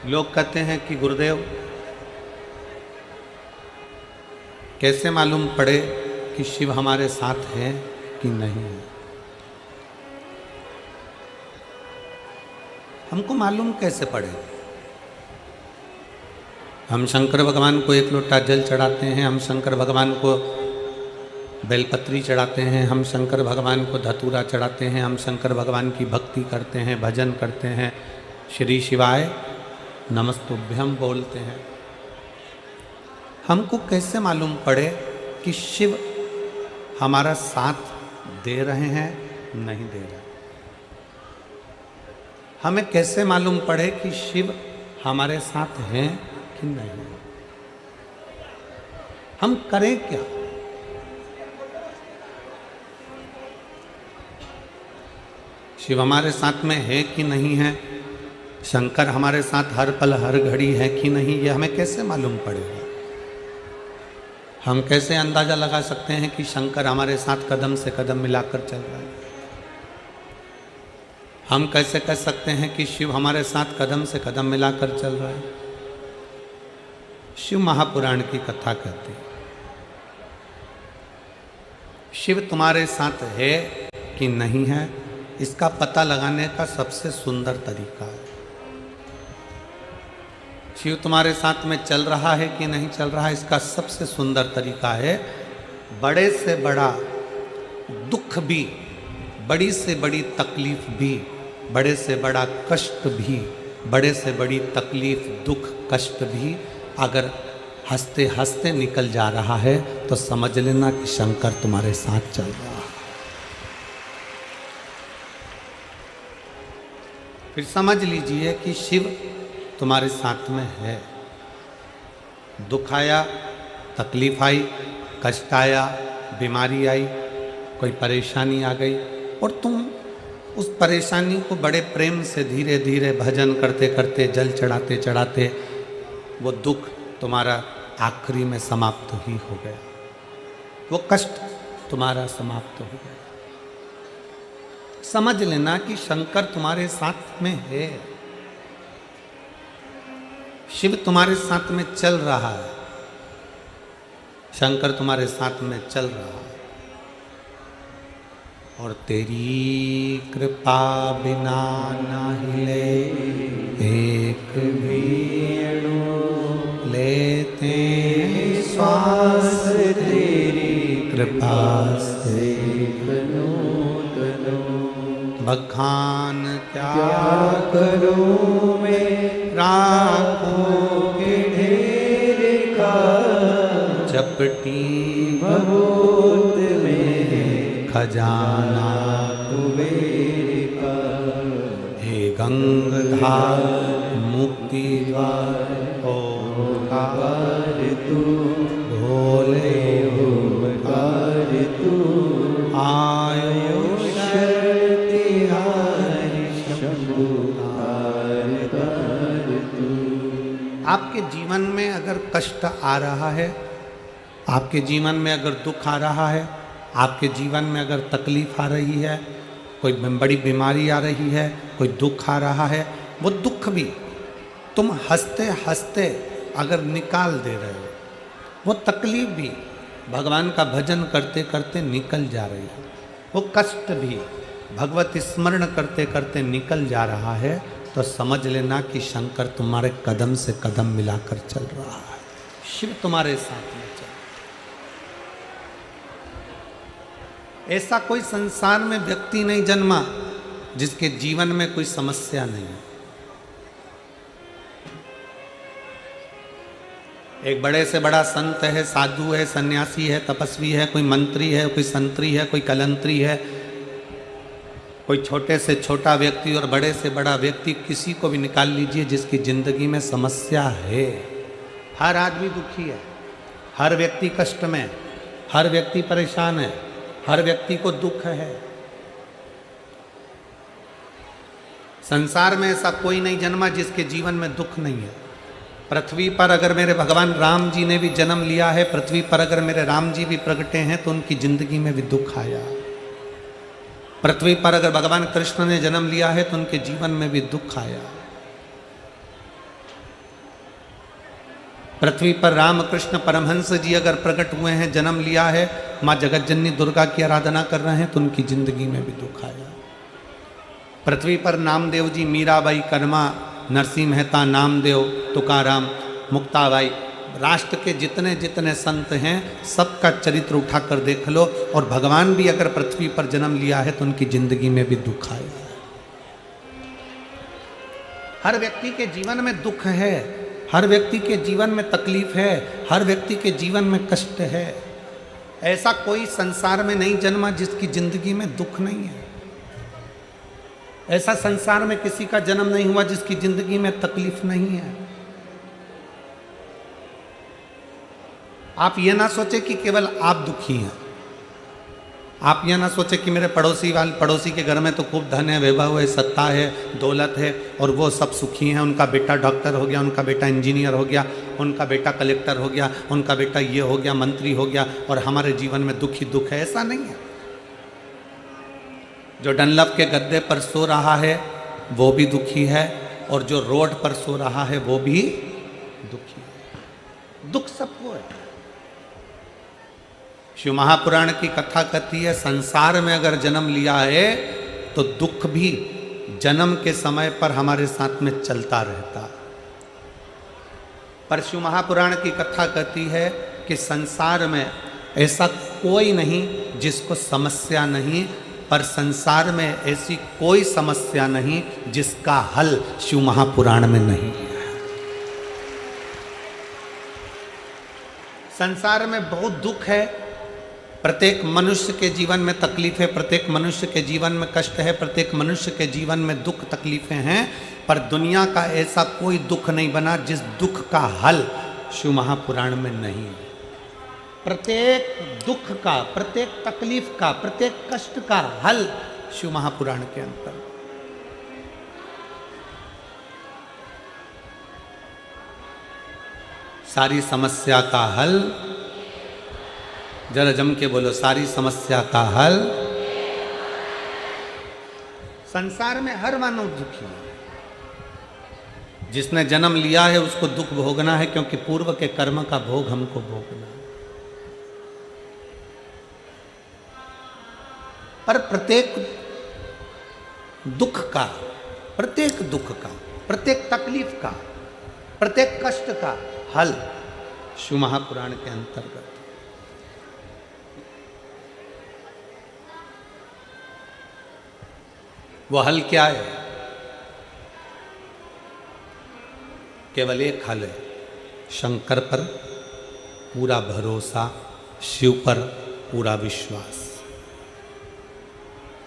लोग कहते हैं कि गुरुदेव कैसे मालूम पड़े कि शिव हमारे साथ है कि नहीं है। हमको मालूम कैसे पड़े? हम शंकर भगवान को एक लोटा जल चढ़ाते हैं, हम शंकर भगवान को बेलपत्री चढ़ाते हैं, हम शंकर भगवान को धतूरा चढ़ाते हैं, हम शंकर भगवान की भक्ति करते हैं, भजन करते हैं, श्री शिवाय नमस्तुभ्यम बोलते हैं। हमको कैसे मालूम पड़े कि शिव हमारा साथ दे रहे हैं नहीं दे रहे? हमें कैसे मालूम पड़े कि शिव हमारे साथ हैं कि नहीं? हम करें क्या? शिव हमारे साथ में है कि नहीं है, शंकर हमारे साथ हर पल हर घड़ी है कि नहीं, ये हमें कैसे मालूम पड़ेगा? हम कैसे अंदाजा लगा सकते हैं कि शंकर हमारे साथ कदम से कदम मिलाकर चल रहा है? हम कैसे कह सकते हैं कि शिव हमारे साथ कदम से कदम मिलाकर चल रहा है? शिव महापुराण की कथा कहती है, शिव तुम्हारे साथ है कि नहीं है, इसका पता लगाने का सबसे सुंदर तरीका है। शिव तुम्हारे साथ में चल रहा है कि नहीं चल रहा है, इसका सबसे सुंदर तरीका है, बड़े से बड़ा दुख भी, बड़ी से बड़ी तकलीफ भी, बड़े से बड़ा कष्ट भी, बड़े से बड़ी तकलीफ दुख कष्ट भी अगर हंसते हंसते निकल जा रहा है तो समझ लेना कि शंकर तुम्हारे साथ चल रहा है। फिर समझ लीजिए कि शिव तुम्हारे साथ में है। दुख आया, तकलीफ आई, कष्ट आया, बीमारी आई, कोई परेशानी आ गई और तुम उस परेशानी को बड़े प्रेम से धीरे धीरे भजन करते करते, जल चढ़ाते चढ़ाते वो दुख तुम्हारा आखिरी में समाप्त ही हो गया, वो कष्ट तुम्हारा समाप्त हो गया। समझ लेना कि शंकर तुम्हारे साथ में है, शिव तुम्हारे साथ में चल रहा है, शंकर तुम्हारे साथ में चल रहा है। और तेरी कृपा बिना ना हिले एक भी अणु, लेते श्वास तेरी कृपा से बखान क्या करूं मैं, राखों के ढेर का चपटी भभूत में खजाना कुबेर का। हे गंगाधार मुक्ति द्वार ओंकार तू, भोले ओंकार तू, आयुष आपके जीवन में अगर कष्ट आ रहा है, आपके जीवन में अगर दुख आ रहा है, आपके जीवन में अगर तकलीफ आ रही है, कोई बड़ी बीमारी आ रही है, कोई दुख आ रहा है, वो दुख भी तुम हंसते हंसते अगर निकाल दे रहे हो, वो तकलीफ भी भगवान का भजन करते करते निकल जा रही है, वो कष्ट भी भगवत स्मरण करते करते निकल जा रहा है, तो समझ लेना कि शंकर तुम्हारे कदम से कदम मिलाकर चल रहा है, शिव तुम्हारे साथ में चल। ऐसा कोई संसार में व्यक्ति नहीं जन्मा जिसके जीवन में कोई समस्या नहीं है। एक बड़े से बड़ा संत है, साधु है, सन्यासी है, तपस्वी है, कोई मंत्री है, कोई संतरी है, कोई कलंतरी है, कोई छोटे से छोटा व्यक्ति और बड़े से बड़ा व्यक्ति, किसी को भी निकाल लीजिए जिसकी जिंदगी में समस्या है। हर आदमी दुखी है, हर व्यक्ति कष्ट में, हर व्यक्ति परेशान है, हर व्यक्ति को दुख है। संसार में ऐसा कोई नहीं जन्मा जिसके जीवन में दुख नहीं है। पृथ्वी पर अगर मेरे भगवान राम जी ने भी जन्म लिया है, पृथ्वी पर अगर मेरे राम जी भी प्रगटे हैं तो उनकी जिंदगी में भी दुख आया। पृथ्वी पर अगर भगवान कृष्ण ने जन्म लिया है तो उनके जीवन में भी दुख आया। पृथ्वी पर रामकृष्ण परमहंस जी अगर प्रकट हुए हैं, जन्म लिया है, माँ जगत जननी दुर्गा की आराधना कर रहे हैं, तो उनकी जिंदगी में भी दुख आया। पृथ्वी पर नामदेव जी, मीराबाई, कर्मा, नरसिंह मेहता, नामदेव, तुकाराम, मुक्ताबाई, राष्ट्र के जितने जितने संत हैं सबका चरित्र उठाकर देख लो, और भगवान भी अगर पृथ्वी पर जन्म लिया है तो उनकी जिंदगी में भी दुख आया है। हर व्यक्ति के जीवन में दुख है, हर व्यक्ति के जीवन में तकलीफ है, हर व्यक्ति के जीवन में कष्ट है। ऐसा कोई संसार में नहीं जन्मा जिसकी जिंदगी में दुख नहीं है। ऐसा संसार में किसी का जन्म नहीं हुआ जिसकी जिंदगी में तकलीफ नहीं है। आप ये ना सोचे कि केवल आप दुखी हैं। आप ये ना सोचे कि मेरे पड़ोसी के घर में तो खूब धन है, वैभव है, सत्ता है, दौलत है, और वो सब सुखी हैं, उनका बेटा डॉक्टर हो गया, उनका बेटा इंजीनियर हो गया, उनका बेटा कलेक्टर हो गया, उनका बेटा ये हो गया, मंत्री हो गया, और हमारे जीवन में दुख ही दुख है। ऐसा नहीं है। जो डनलप के गद्दे पर सो रहा है वो भी दुखी है, और जो रोड पर सो रहा है वो भी दुखी है। दुख सबको है। शिव महापुराण की कथा कहती है, संसार में अगर जन्म लिया है तो दुख भी जन्म के समय पर हमारे साथ में चलता रहता। पर शिव महापुराण की कथा कहती है कि संसार में ऐसा कोई नहीं जिसको समस्या नहीं, पर संसार में ऐसी कोई समस्या नहीं जिसका हल शिव महापुराण में नहीं है। संसार में बहुत दुख है, प्रत्येक मनुष्य के जीवन में तकलीफ है, प्रत्येक मनुष्य के जीवन में कष्ट है, प्रत्येक मनुष्य के जीवन में दुख तकलीफें हैं, पर दुनिया का ऐसा कोई दुख नहीं बना जिस दुख का हल शिव महापुराण में नहीं है। प्रत्येक दुख का, प्रत्येक तकलीफ का, प्रत्येक कष्ट का हल शिव महापुराण के अंतर। सारी समस्या का हल, जरा जम के बोलो, सारी समस्या का हल। संसार में हर मानव दुखी है। जिसने जन्म लिया है उसको दुख भोगना है, क्योंकि पूर्व के कर्म का भोग हमको भोगना है। पर प्रत्येक दुख का, प्रत्येक दुख का, प्रत्येक तकलीफ का, प्रत्येक कष्ट का हल शिव महापुराण के अंतर्गत। वो हल क्या है? केवल एक हल है, शंकर पर पूरा भरोसा, शिव पर पूरा विश्वास।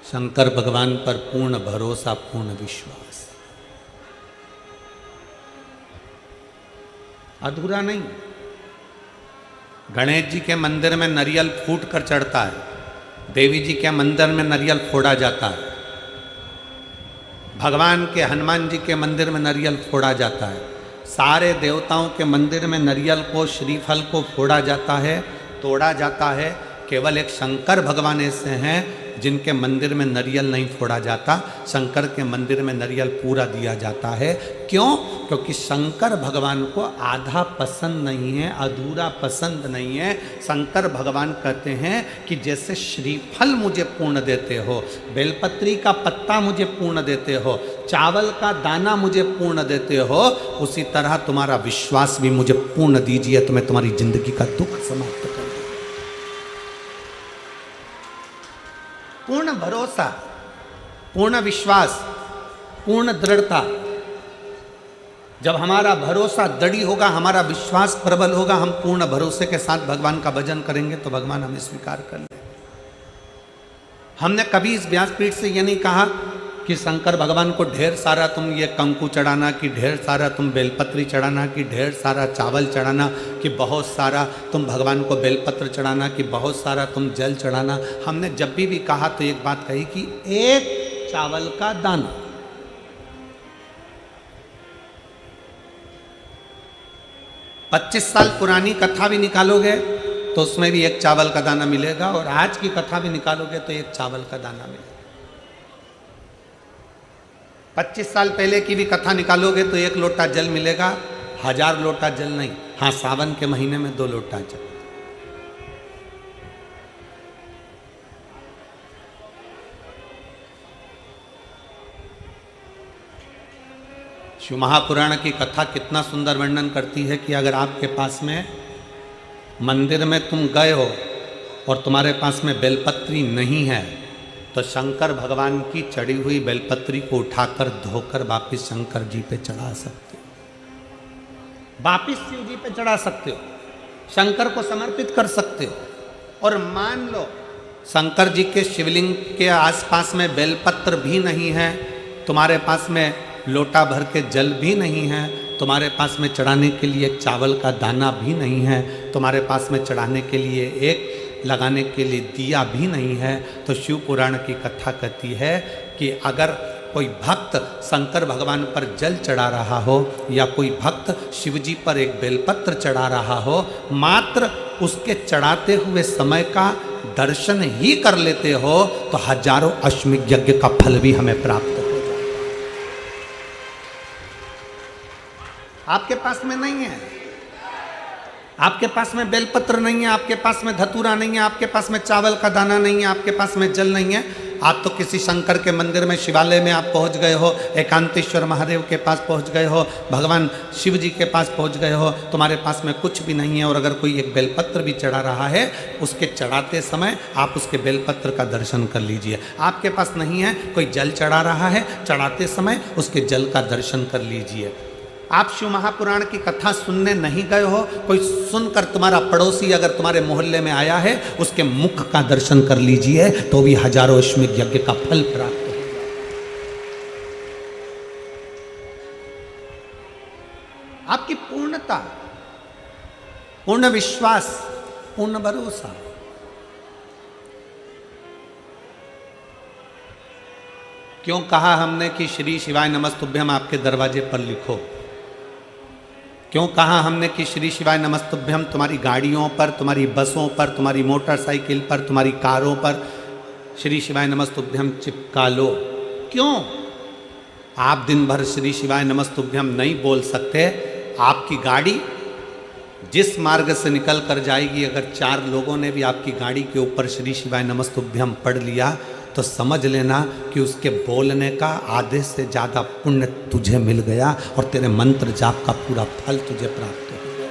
शंकर भगवान पर पूर्ण भरोसा, पूर्ण विश्वास। अधूरा नहीं। गणेश जी के मंदिर में नारियल फूट कर चढ़ता है, देवी जी के मंदिर में नारियल फोड़ा जाता है, भगवान के हनुमान जी के मंदिर में नारियल फोड़ा जाता है, सारे देवताओं के मंदिर में नारियल को, श्रीफल को फोड़ा जाता है, तोड़ा जाता है। केवल एक शंकर भगवान ऐसे हैं जिनके मंदिर में नारियल नहीं फोड़ा जाता। शंकर के मंदिर में नारियल पूरा दिया जाता है। क्यों? क्योंकि शंकर भगवान को आधा पसंद नहीं है, अधूरा पसंद नहीं है। शंकर भगवान कहते हैं कि जैसे श्रीफल मुझे पूर्ण देते हो, बेलपत्री का पत्ता मुझे पूर्ण देते हो, चावल का दाना मुझे पूर्ण देते हो, उसी तरह तुम्हारा विश्वास भी मुझे पूर्ण दीजिए, तो मैं तुम्हारी जिंदगी का दुख समाप्त कर दूं। पूर्ण भरोसा, पूर्ण विश्वास, पूर्ण दृढ़ता। जब हमारा भरोसा दृढ़ होगा, हमारा विश्वास प्रबल होगा, हम पूर्ण भरोसे के साथ भगवान का भजन करेंगे तो भगवान हमें स्वीकार कर लेंगे। हमने कभी इस व्यासपीठ से ये नहीं कहा कि शंकर भगवान को ढेर सारा तुम ये कंकु चढ़ाना, कि ढेर सारा तुम बेलपत्री चढ़ाना, कि ढेर सारा चावल चढ़ाना, कि बहुत सारा तुम भगवान को बेलपत्र चढ़ाना, कि बहुत सारा तुम जल चढ़ाना। हमने जब भी कहा तो एक बात कही कि एक चावल का दाना। पच्चीस साल पुरानी कथा भी निकालोगे तो उसमें भी एक चावल का दाना मिलेगा, और आज की कथा भी निकालोगे तो एक चावल का दाना मिलेगा। 25 साल पहले की भी कथा निकालोगे तो एक लोटा जल मिलेगा, 1000 लोटा जल नहीं, हाँ, सावन के महीने में 2 लोटा जल। शिव महापुराण की कथा कितना सुंदर वर्णन करती है कि अगर आपके पास में मंदिर में तुम गए हो और तुम्हारे पास में बेलपत्री नहीं है तो शंकर भगवान की चढ़ी हुई बेलपत्री को उठाकर धोकर वापिस शंकर जी पे चढ़ा सकते हो, वापिस शिव जी पे चढ़ा सकते हो, शंकर को समर्पित कर सकते हो। और मान लो शंकर जी के शिवलिंग के आसपास में बेलपत्र भी नहीं है, तुम्हारे पास में लोटा भर के जल भी नहीं है, तुम्हारे पास में चढ़ाने के लिए एक चावल का दाना भी नहीं है, तुम्हारे पास में चढ़ाने के लिए एक लगाने के लिए दिया भी नहीं है, तो शिव पुराण की कथा कहती है कि अगर कोई भक्त शंकर भगवान पर जल चढ़ा रहा हो या कोई भक्त शिव जी पर एक बेलपत्र चढ़ा रहा हो, मात्र उसके चढ़ाते हुए समय का दर्शन ही कर लेते हो तो हजारों अश्वमेध यज्ञ का फल भी हमें प्राप्त हो जाए। आपके पास में नहीं है, आपके पास में बेलपत्र नहीं है, आपके पास में धतूरा नहीं है, आपके पास में चावल का दाना नहीं है, आपके पास में जल नहीं है, आप तो किसी शंकर के मंदिर में शिवालय में आप पहुंच गए हो, एकांतेश्वर महादेव के पास पहुंच गए हो, भगवान शिव जी के पास पहुंच गए हो, तुम्हारे पास में कुछ भी नहीं है। और अगर कोई एक बेलपत्र भी चढ़ा रहा है, उसके चढ़ाते समय आप उसके बेलपत्र का दर्शन कर लीजिए। आपके पास नहीं है, कोई जल चढ़ा रहा है, चढ़ाते समय उसके जल का दर्शन कर लीजिए। आप शिव महापुराण की कथा सुनने नहीं गए हो, कोई सुनकर तुम्हारा पड़ोसी अगर तुम्हारे मोहल्ले में आया है, उसके मुख का दर्शन कर लीजिए तो भी हजारों अश्वमेध यज्ञ का फल प्राप्त हो। आपकी पूर्णता, पूर्ण विश्वास, पूर्ण भरोसा। क्यों कहा हमने कि श्री शिवाय नमस्तुभ्यम आपके दरवाजे पर लिखो? क्यों कहा हमने कि श्री शिवाय नमस्तुभ्यम तुम्हारी गाड़ियों पर, तुम्हारी बसों पर, तुम्हारी मोटरसाइकिल पर, तुम्हारी कारों पर श्री शिवाय नमस्तुभ्यम चिपका लो? क्यों? आप दिन भर श्री शिवाय नमस्तुभ्यम नहीं बोल सकते, आपकी गाड़ी जिस मार्ग से निकल कर जाएगी, अगर 4 लोगों ने भी आपकी गाड़ी के ऊपर श्री शिवाय नमस्तुभ्यम पढ़ लिया तो समझ लेना कि उसके बोलने का आधे से ज़्यादा पुण्य तुझे मिल गया और तेरे मंत्र जाप का पूरा फल तुझे प्राप्त हो गया।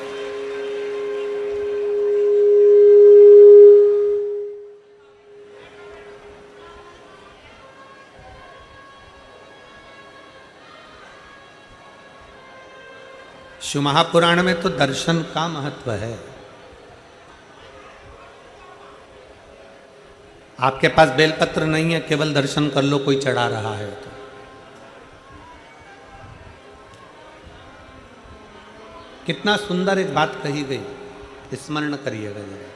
शिव महापुराण में तो दर्शन का महत्व है। आपके पास बेलपत्र नहीं है, केवल दर्शन कर लो, कोई चढ़ा रहा है तो। कितना सुंदर एक बात कही गई, स्मरण करिएगा जरा।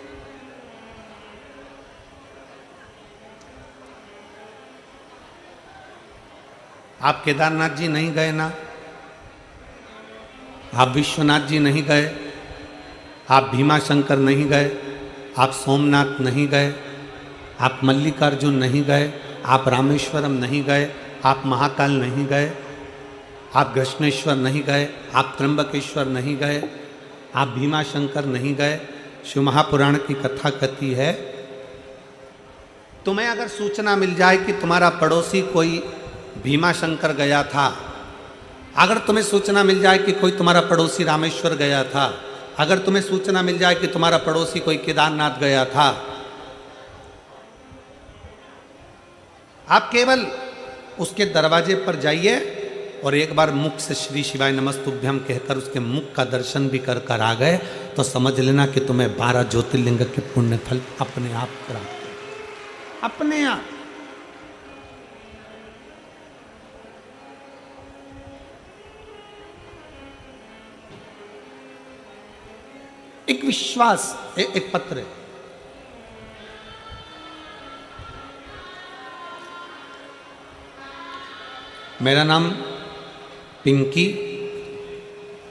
आप केदारनाथ जी नहीं गए ना, आप विश्वनाथ जी नहीं गए, आप भीमाशंकर नहीं गए, आप सोमनाथ नहीं गए, आप मल्लिकार्जुन नहीं गए, आप रामेश्वरम नहीं गए, आप महाकाल नहीं गए, आप घृष्णेश्वर नहीं गए, आप त्र्यंबकेश्वर नहीं गए, आप भीमाशंकर नहीं गए। शिव महापुराण की कथा कहती है, तुम्हें अगर सूचना मिल जाए कि तुम्हारा पड़ोसी कोई भीमाशंकर गया था, अगर तुम्हें सूचना मिल जाए कि कोई तुम्हारा पड़ोसी रामेश्वर गया था, अगर तुम्हें सूचना मिल जाए कि तुम्हारा पड़ोसी कोई केदारनाथ गया था, आप केवल उसके दरवाजे पर जाइए और एक बार मुख से श्री शिवाय नमस्तुभ्यम कहकर उसके मुख का दर्शन भी कर कर आ गए तो समझ लेना कि तुम्हें 12 ज्योतिर्लिंग के पुण्य फल अपने आप प्राप्त, अपने आप। एक विश्वास, एक पत्र है। मेरा नाम पिंकी,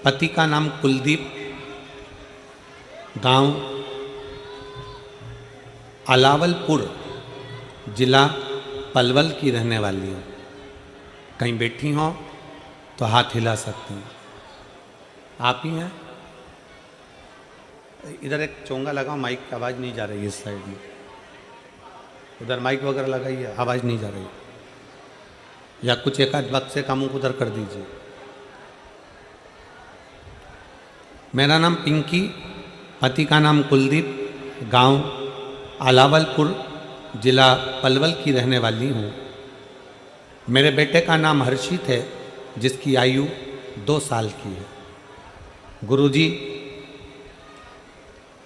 पति का नाम कुलदीप, गांव अलावलपुर, जिला पलवल की रहने वाली हूँ। कहीं बैठी हो तो हाथ हिला सकती हैं। आप ही हैं? इधर एक चोंगा लगाओ, माइक की आवाज़ नहीं जा रही है इस साइड में। उधर माइक वगैरह लगाइए, आवाज़ नहीं जा रही। या कुछ एक आध वक्त से काम उधर कर दीजिए। मेरा नाम पिंकी, पति का नाम कुलदीप, गांव अलावलपुर, जिला पलवल की रहने वाली हूँ। मेरे बेटे का नाम हर्षित है, जिसकी आयु 2 साल की है। गुरुजी,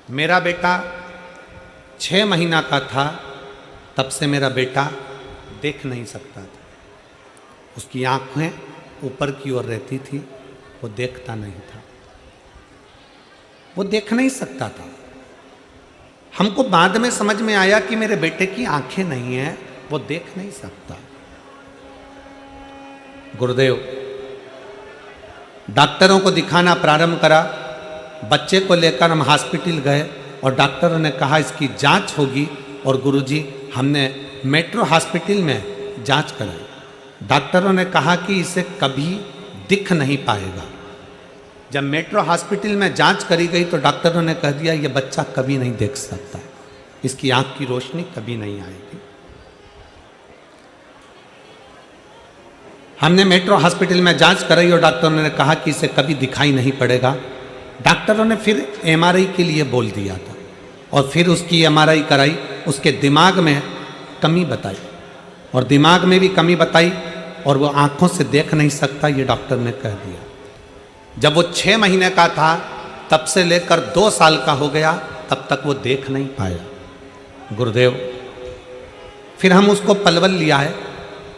मेरा बेटा 6 महीना का था, तब से मेरा बेटा देख नहीं सकता था। उसकी आंखें ऊपर की ओर रहती थी, वो देखता नहीं था, वो देख नहीं सकता था। हमको बाद में समझ में आया कि मेरे बेटे की आंखें नहीं हैं, वो देख नहीं सकता। गुरुदेव, डॉक्टरों को दिखाना प्रारंभ करा। बच्चे को लेकर हम हॉस्पिटल गए और डॉक्टरों ने कहा इसकी जांच होगी। और गुरुजी, हमने मेट्रो हॉस्पिटल में जांच कराई। डॉक्टरों ने कहा कि इसे कभी दिख नहीं पाएगा। जब मेट्रो हॉस्पिटल में जांच करी गई तो डॉक्टरों ने कह दिया ये बच्चा कभी नहीं देख सकता, इसकी आंख की रोशनी कभी नहीं आएगी। हमने मेट्रो हॉस्पिटल में जांच कराई और डॉक्टरों ने कहा कि इसे कभी दिखाई नहीं पड़ेगा। डॉक्टरों ने फिर एमआरआई के लिए बोल दिया था और फिर उसकी एमआरआई कराई। उसके दिमाग में कमी बताई और दिमाग में भी कमी बताई और वो आंखों से देख नहीं सकता, ये डॉक्टर ने कह दिया। जब वो 6 महीने का था, तब से लेकर 2 साल का हो गया, तब तक वो देख नहीं पाया। गुरुदेव, फिर हम उसको पलवल लिया है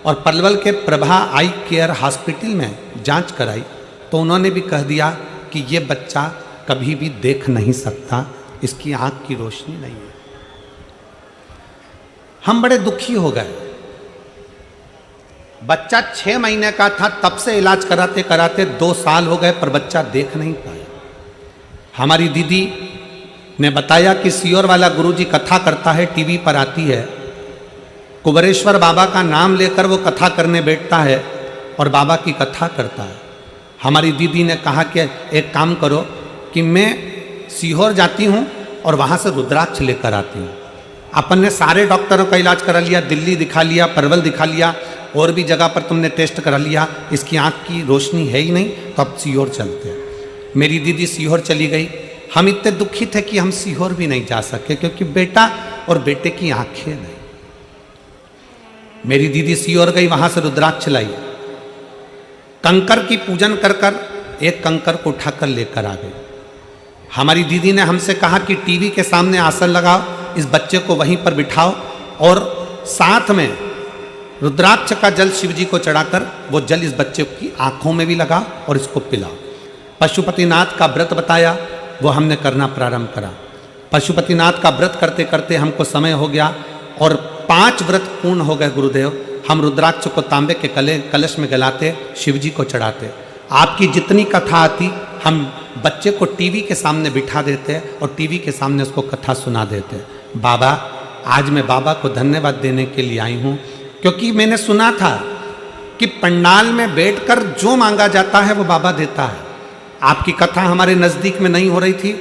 और पलवल के प्रभा आई केयर हॉस्पिटल में जांच कराई तो उन्होंने भी कह दिया कि ये बच्चा कभी भी देख नहीं सकता, इसकी आंख की रोशनी नहीं है। हम बड़े दुखी हो गए। बच्चा 6 महीने का था, तब से इलाज कराते कराते 2 साल हो गए, पर बच्चा देख नहीं पाया। हमारी दीदी ने बताया कि सियोर वाला गुरुजी कथा करता है, टीवी पर आती है। कुबरेश्वर बाबा का नाम लेकर वो कथा करने बैठता है और बाबा की कथा करता है। हमारी दीदी ने कहा कि एक काम करो कि मैं सीहोर जाती हूँ और वहाँ से रुद्राक्ष लेकर आती हूँ। अपन ने सारे डॉक्टरों का इलाज करा लिया, दिल्ली दिखा लिया, परवल दिखा लिया, और भी जगह पर तुमने टेस्ट करा लिया, इसकी आँख की रोशनी है ही नहीं, तो अब सीहोर चलते हैं। मेरी दीदी सीहोर चली गई। हम इतने दुखी थे कि हम सीहोर भी नहीं जा सके, क्योंकि बेटा और बेटे की आंखें नहीं। मेरी दीदी सीहोर गई, वहां से रुद्राक्ष लाई, कंकर की पूजन कर कर एक कंकर को उठाकर लेकर आ गई। हमारी दीदी ने हमसे कहा कि टीवी के सामने आसन लगाओ, इस बच्चे को वहीं पर बिठाओ और साथ में रुद्राक्ष का जल शिव जी को चढ़ाकर वो जल इस बच्चे की आंखों में भी लगा और इसको पिलाओ। पशुपतिनाथ का व्रत बताया, वो हमने करना प्रारंभ करा। पशुपतिनाथ का व्रत करते करते हमको समय हो गया और 5 व्रत पूर्ण हो गए। गुरुदेव, हम रुद्राक्ष को तांबे के कलश में गलाते, शिव जी को चढ़ाते। आपकी जितनी कथा आती हम बच्चे को टीवी के सामने बिठा देते और टीवी के सामने उसको कथा सुना देते। बाबा, आज मैं बाबा को धन्यवाद देने के लिए आई हूँ, क्योंकि मैंने सुना था कि पंडाल में बैठकर जो मांगा जाता है वो बाबा देता है। आपकी कथा हमारे नज़दीक में नहीं हो रही थी,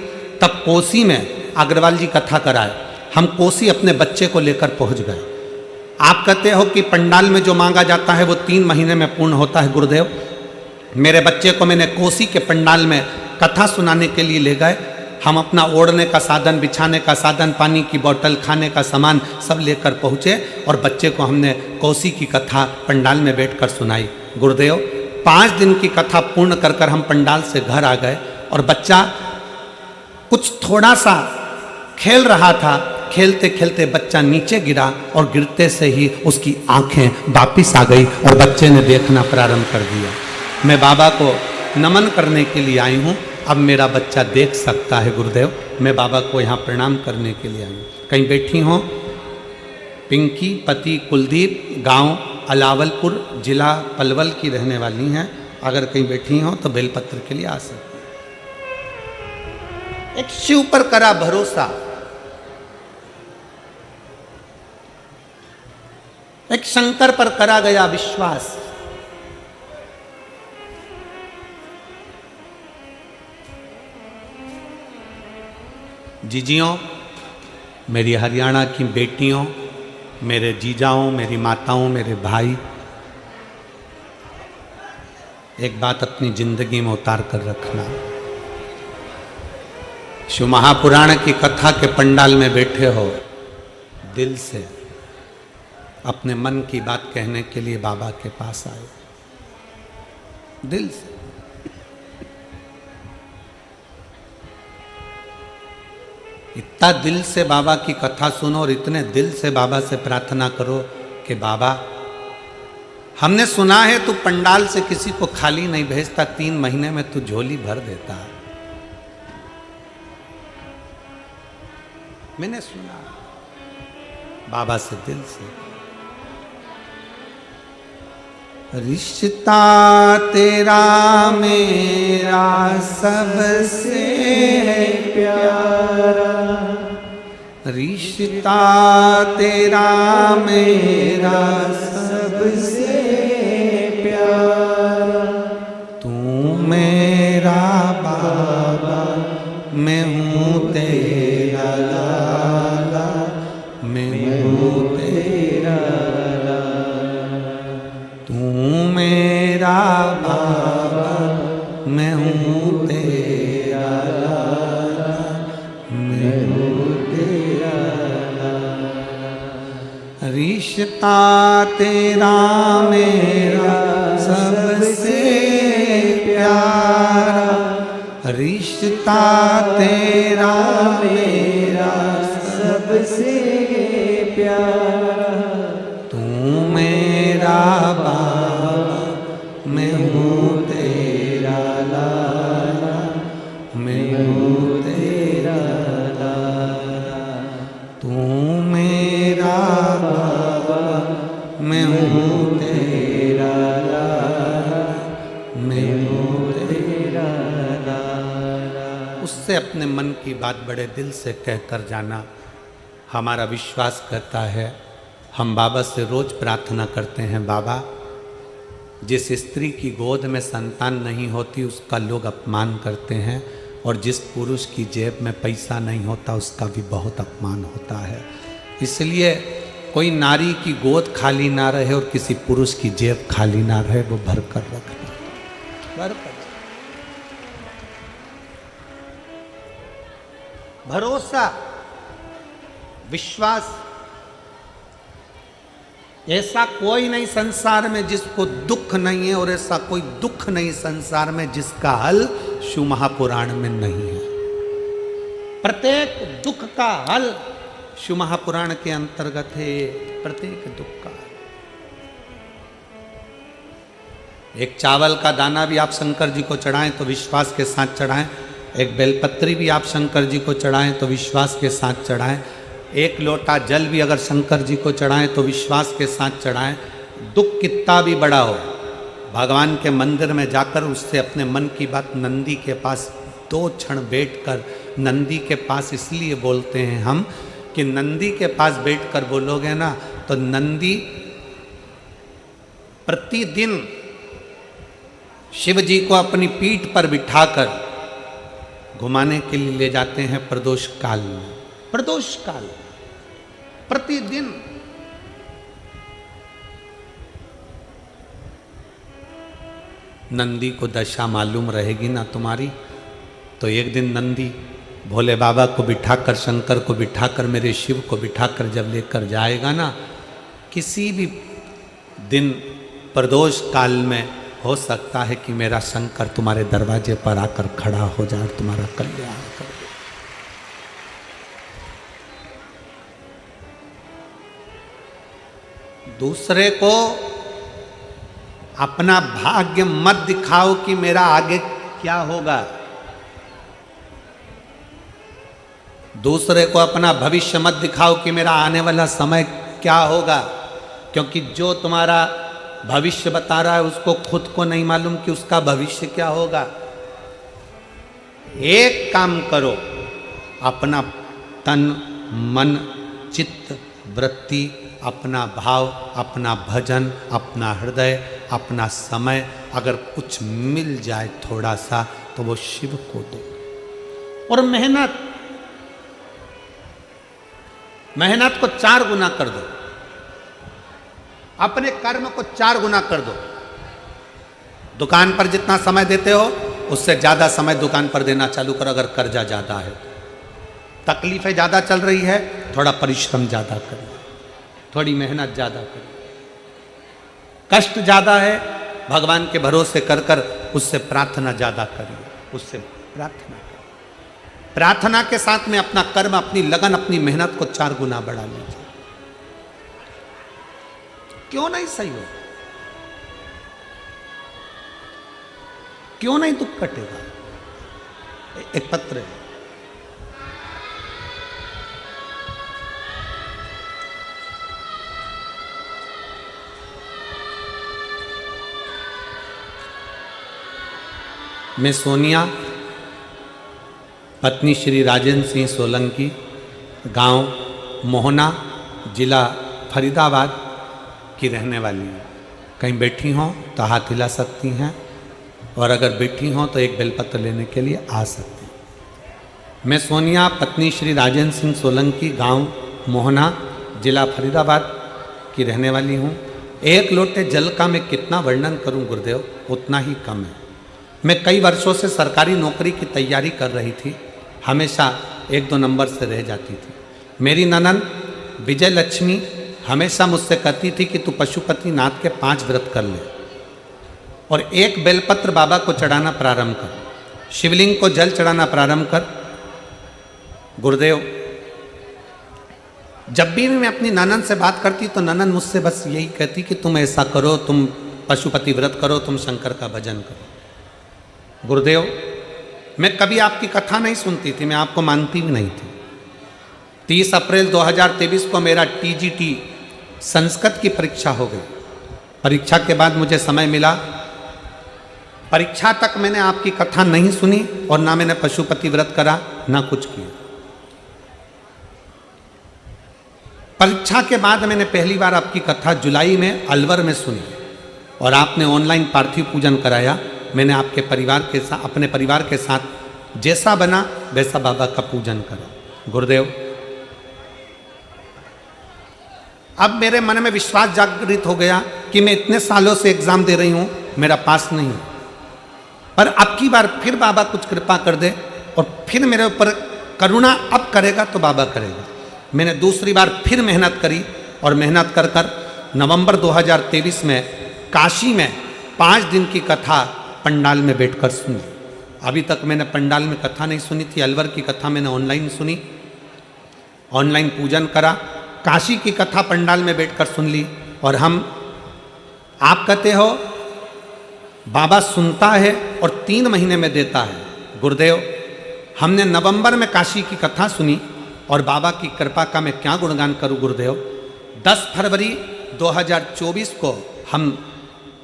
तब कोसी में अग्रवाल जी कथा कराए। हम कोसी अपने बच्चे को लेकर पहुंच गए। आप कहते हो कि पंडाल में जो मांगा जाता है वो 3 महीने में पूर्ण होता है। गुरुदेव, मेरे बच्चे को मैंने कोसी के पंडाल में कथा सुनाने के लिए ले गए। हम अपना ओढ़ने का साधन, बिछाने का साधन, पानी की बोतल, खाने का सामान सब लेकर पहुँचे और बच्चे को हमने कोसी की कथा पंडाल में बैठकर सुनाई। गुरुदेव, 5 दिन की कथा पूर्ण कर कर हम पंडाल से घर आ गए और बच्चा कुछ थोड़ा सा खेल रहा था। खेलते खेलते बच्चा नीचे गिरा और गिरते से ही उसकी आंखें वापिस आ गई और बच्चे ने देखना प्रारंभ कर दिया। मैं बाबा को नमन करने के लिए आई हूँ, अब मेरा बच्चा देख सकता है। गुरुदेव, मैं बाबा को यहाँ प्रणाम करने के लिए आई हूँ। कहीं बैठी हो? पिंकी, पति कुलदीप, गांव अलावलपुर, जिला पलवल की रहने वाली हैं। अगर कहीं बैठी हो तो बेलपत्र के लिए आ सकती। एक शिव पर करा भरोसा, एक शंकर पर करा गया विश्वास। जीजियों, मेरी हरियाणा की बेटियों, मेरे जीजाओं, मेरी माताओं, मेरे भाई, एक बात अपनी जिंदगी में उतार कर रखना। शिव महापुराण की कथा के पंडाल में बैठे हो, दिल से अपने मन की बात कहने के लिए बाबा के पास आए, दिल से। इतना दिल से बाबा की कथा सुनो और इतने दिल से बाबा से प्रार्थना करो कि बाबा, हमने सुना है तू पंडाल से किसी को खाली नहीं भेजता, 3 महीने में तू झोली भर देता है। मैंने सुना बाबा से दिल से। रिश्ता तेरा मेरा सबसे प्यारा, रिश्ता तेरा मेरा सबसे प्यारा, तू मेरा बाबा, मैं हूँ तेरा लाला, मैं हूँ तेरा मेरा बाबा, मैं हूँ तेरा लाला, मैं हूँ तेरा लाला। रिश्ता तेरा मेरा सबसे प्यारा, रिश्ता तेरा मेरा सबसे प्यारा, तू मेरा बाबा, मैं हूँ तेरा लाला, मैं हूँ तेरा लाला, तू मेरा बाबा, मैं हूँ तेरा लाला, मैं हूँ तेरा लाला। उससे अपने मन की बात बड़े दिल से कहकर जाना। हमारा विश्वास करता है, हम बाबा से रोज प्रार्थना करते हैं, बाबा जिस स्त्री की गोद में संतान नहीं होती उसका लोग अपमान करते हैं, और जिस पुरुष की जेब में पैसा नहीं होता उसका भी बहुत अपमान होता है। इसलिए कोई नारी की गोद खाली ना रहे और किसी पुरुष की जेब खाली ना रहे, वो भर कर रखना, भर कर। भरोसा, विश्वास, ऐसा कोई नहीं संसार में जिसको दुख नहीं है, और ऐसा कोई दुख नहीं संसार में जिसका हल शिव महापुराण में नहीं है। प्रत्येक दुख का हल शिव महापुराण के अंतर्गत है, प्रत्येक दुख का हल। एक चावल का दाना भी आप शंकर जी को चढ़ाएं तो विश्वास के साथ चढ़ाएं, एक बेलपत्री भी आप शंकर जी को चढ़ाएं तो विश्वास के साथ चढ़ाएं, एक लोटा जल भी अगर शंकर जी को चढ़ाएं तो विश्वास के साथ चढ़ाएं। दुख कितना भी बड़ा हो, भगवान के मंदिर में जाकर उससे अपने मन की बात नंदी के पास 2 क्षण बैठकर, नंदी के पास इसलिए बोलते हैं हम कि नंदी के पास बैठकर बोलोगे ना तो नंदी प्रतिदिन शिव जी को अपनी पीठ पर बिठाकर घुमाने के लिए ले जाते हैं प्रदोष काल में। प्रदोष काल प्रतिदिन। नंदी को दशा मालूम रहेगी ना तुम्हारी, तो एक दिन नंदी भोले बाबा को बिठाकर, शंकर को बिठाकर, मेरे शिव को बिठाकर जब लेकर जाएगा ना, किसी भी दिन प्रदोष काल में हो सकता है कि मेरा शंकर तुम्हारे दरवाजे पर आकर खड़ा हो जाए, तुम्हारा कल्याण कर। दूसरे को अपना भाग्य मत दिखाओ कि मेरा आगे क्या होगा। दूसरे को अपना भविष्य मत दिखाओ कि मेरा आने वाला समय क्या होगा, क्योंकि जो तुम्हारा भविष्य बता रहा है उसको खुद को नहीं मालूम कि उसका भविष्य क्या होगा। एक काम करो, अपना तन मन चित्त वृत्ति, अपना भाव, अपना भजन, अपना हृदय, अपना समय, अगर कुछ मिल जाए थोड़ा सा तो वो शिव को दो। और मेहनत मेहनत को 4 गुना कर दो, अपने कर्म को 4 गुना कर दो। दुकान पर जितना समय देते हो उससे ज्यादा समय दुकान पर देना चालू करो। अगर कर्जा ज्यादा है, तकलीफें ज्यादा चल रही है, थोड़ा परिश्रम ज्यादा करिए, थोड़ी मेहनत ज्यादा करिए। कष्ट ज्यादा है, भगवान के भरोसे कर कर उससे प्रार्थना ज्यादा करिए, उससे प्रार्थना करिए। प्रार्थना के साथ में अपना कर्म, अपनी लगन, अपनी मेहनत को 4 गुना बढ़ा लीजिए। क्यों नहीं सही हो, क्यों नहीं दुख कटेगा। एक पत्र है, मैं सोनिया, पत्नी श्री राजेंद्र सिंह सोलंकी, गांव मोहना, जिला फरीदाबाद की रहने वाली हूँ। कहीं बैठी हों तो हाथ हिला सकती हैं, और अगर बैठी हों तो एक बेलपत्र लेने के लिए आ सकती हैं। मैं सोनिया, पत्नी श्री राजेंद्र सिंह सोलंकी, गांव मोहना, जिला फरीदाबाद की रहने वाली हूँ। 1 लोटे जल का मैं कितना वर्णन करूँ गुरुदेव, उतना ही कम है। मैं कई वर्षों से सरकारी नौकरी की तैयारी कर रही थी, हमेशा 1-2 नंबर से रह जाती थी। मेरी ननद विजय लक्ष्मी हमेशा मुझसे कहती थी कि तू पशुपति नाथ के 5 व्रत कर ले और 1 बेलपत्र बाबा को चढ़ाना प्रारंभ कर, शिवलिंग को जल चढ़ाना प्रारंभ कर। गुरुदेव, जब भी मैं अपनी ननद से बात करती तो ननद मुझसे बस यही कहती कि तुम ऐसा करो, तुम पशुपति व्रत करो, तुम शंकर का भजन करो। गुरुदेव, मैं कभी आपकी कथा नहीं सुनती थी, मैं आपको मानती भी नहीं थी। 30 अप्रैल 2023 को मेरा TGT संस्कृत की परीक्षा हो गई। परीक्षा के बाद मुझे समय मिला, परीक्षा तक मैंने आपकी कथा नहीं सुनी और ना मैंने पशुपति व्रत करा, ना कुछ किया। परीक्षा के बाद मैंने पहली बार आपकी कथा जुलाई में अलवर में सुनी और आपने ऑनलाइन पार्थिव पूजन कराया। मैंने आपके परिवार के साथ, अपने परिवार के साथ जैसा बना वैसा बाबा का पूजन करा। गुरुदेव, अब मेरे मन में विश्वास जागृत हो गया कि मैं इतने सालों से एग्जाम दे रही हूं, मेरा पास नहीं है, पर अब की बार फिर बाबा कुछ कृपा कर दे और फिर मेरे ऊपर करुणा अब करेगा तो बाबा करेगा। मैंने दूसरी बार फिर मेहनत करी और मेहनत कर कर नवंबर 2023 में काशी में 5 दिन की कथा पंडाल में बैठकर सुनी। अभी तक मैंने पंडाल में कथा नहीं सुनी थी। अलवर की कथा मैंने ऑनलाइन सुनी, ऑनलाइन पूजन करा। काशी की कथा पंडाल में बैठकर सुन ली। और हम, आप कहते हो बाबा सुनता है और 3 महीने में देता है। गुरुदेव, हमने नवंबर में काशी की कथा सुनी और बाबा की कृपा का मैं क्या गुणगान करूं गुरुदेव। 10 फरवरी 2024 को हम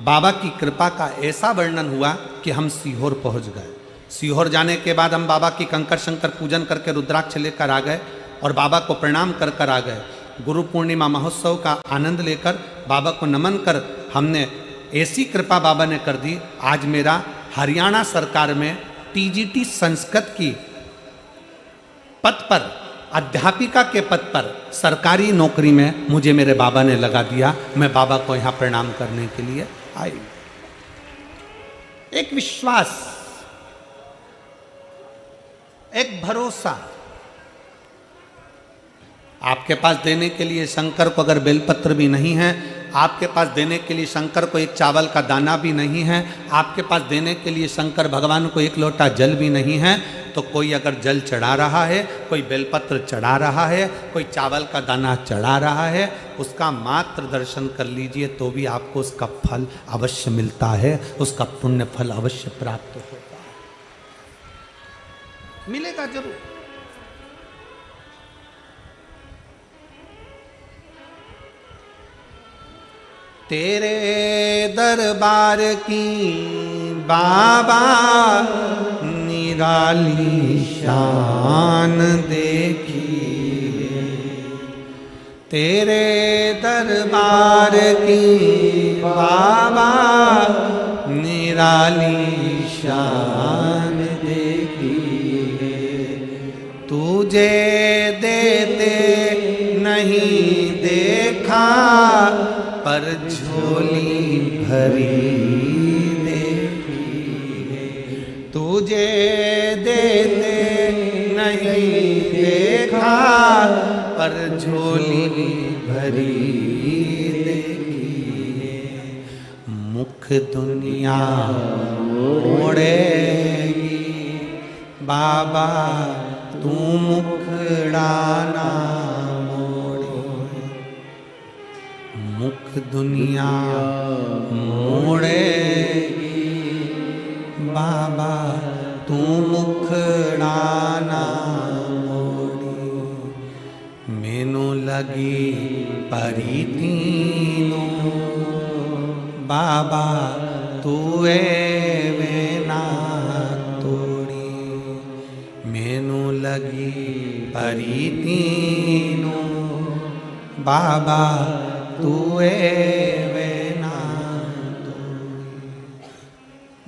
बाबा की कृपा का ऐसा वर्णन हुआ कि हम सीहोर पहुंच गए। सीहोर जाने के बाद हम बाबा की कंकर शंकर पूजन करके रुद्राक्ष लेकर आ गए और बाबा को प्रणाम कर कर आ गए। गुरु पूर्णिमा महोत्सव का आनंद लेकर बाबा को नमन कर हमने ऐसी कृपा बाबा ने कर दी। आज मेरा हरियाणा सरकार में TGT संस्कृत की पद पर, अध्यापिका के पद पर सरकारी नौकरी में मुझे मेरे बाबा ने लगा दिया। मैं बाबा को यहाँ प्रणाम करने के लिए आई। एक विश्वास, एक भरोसा। आपके पास देने के लिए शंकर को अगर बेलपत्र भी नहीं है, आपके पास देने के लिए शंकर को एक चावल का दाना भी नहीं है, आपके पास देने के लिए शंकर भगवान को 1 लोटा जल भी नहीं है, तो कोई अगर जल चढ़ा रहा है, कोई बेलपत्र चढ़ा रहा है, कोई चावल का दाना चढ़ा रहा है, उसका मात्र दर्शन कर लीजिए तो भी आपको उसका फल अवश्य मिलता है, उसका पुण्य फल अवश्य प्राप्त होता है, मिलेगा जरूर। तेरे दरबार की बाबा निराली शान देखी, तेरे दरबार की बाबा निराली शान देखी, तुझे देते देखा पर झोली भरी देखी है। तुझे देते नहीं देखा पर झोली भरी देखी है। मुख दुनिया मोड़ेगी बाबा तू मुखड़ा ना मोड़े। मुख दुनिया मोड़ेगी बाबा तू मुखड़ा ना मोड़ी। मैनू लगी परी तीनों बाबा तू वे ना तोड़ी। मैनू लगी परी तीनों बाबा तू वे ना तोड़ी।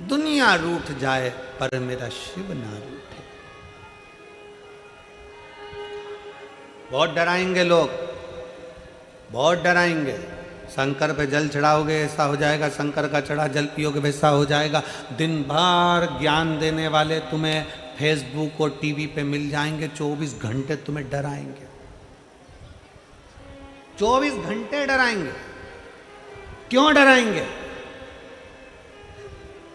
दुनिया रूठ जाए पर मेरा शिव ना रूठे। बहुत डराएंगे लोग, बहुत डराएंगे। शंकर पे जल चढ़ाओगे ऐसा हो जाएगा, शंकर का चढ़ा जल पियोगे वैसा हो जाएगा। दिन भर ज्ञान देने वाले तुम्हें फेसबुक और टीवी पे मिल जाएंगे, 24 घंटे तुम्हें डराएंगे, 24 घंटे डराएंगे। क्यों डराएंगे?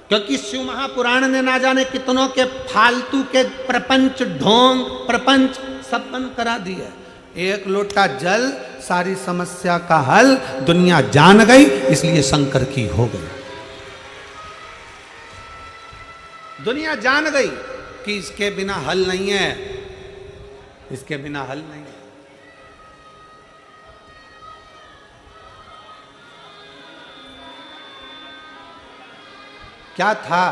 क्योंकि शिव महापुराण ने ना जाने कितनों के फालतू के प्रपंच ढोंग प्रपंच सब बंद करा दिया। एक लोटा जल सारी समस्या का हल। दुनिया जान गई इसलिए शंकर की हो गई। दुनिया जान गई कि इसके बिना हल नहीं है, इसके बिना हल नहीं है। क्या था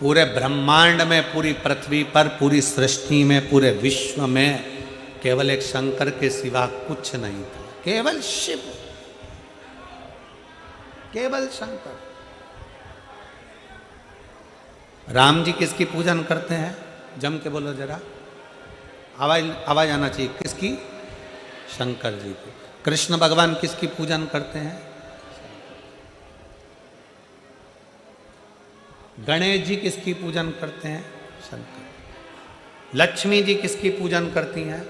पूरे ब्रह्मांड में, पूरी पृथ्वी पर, पूरी सृष्टि में, पूरे विश्व में केवल एक शंकर के सिवा कुछ नहीं था। केवल शिव, केवल शंकर। राम जी किसकी पूजन करते हैं? जम के बोलो जरा, आवाज आना चाहिए। किसकी? शंकर जी की। कृष्ण भगवान किसकी पूजन करते हैं? गणेश जी किसकी पूजन करते हैं? शंकर। लक्ष्मी जी किसकी पूजन करती हैं?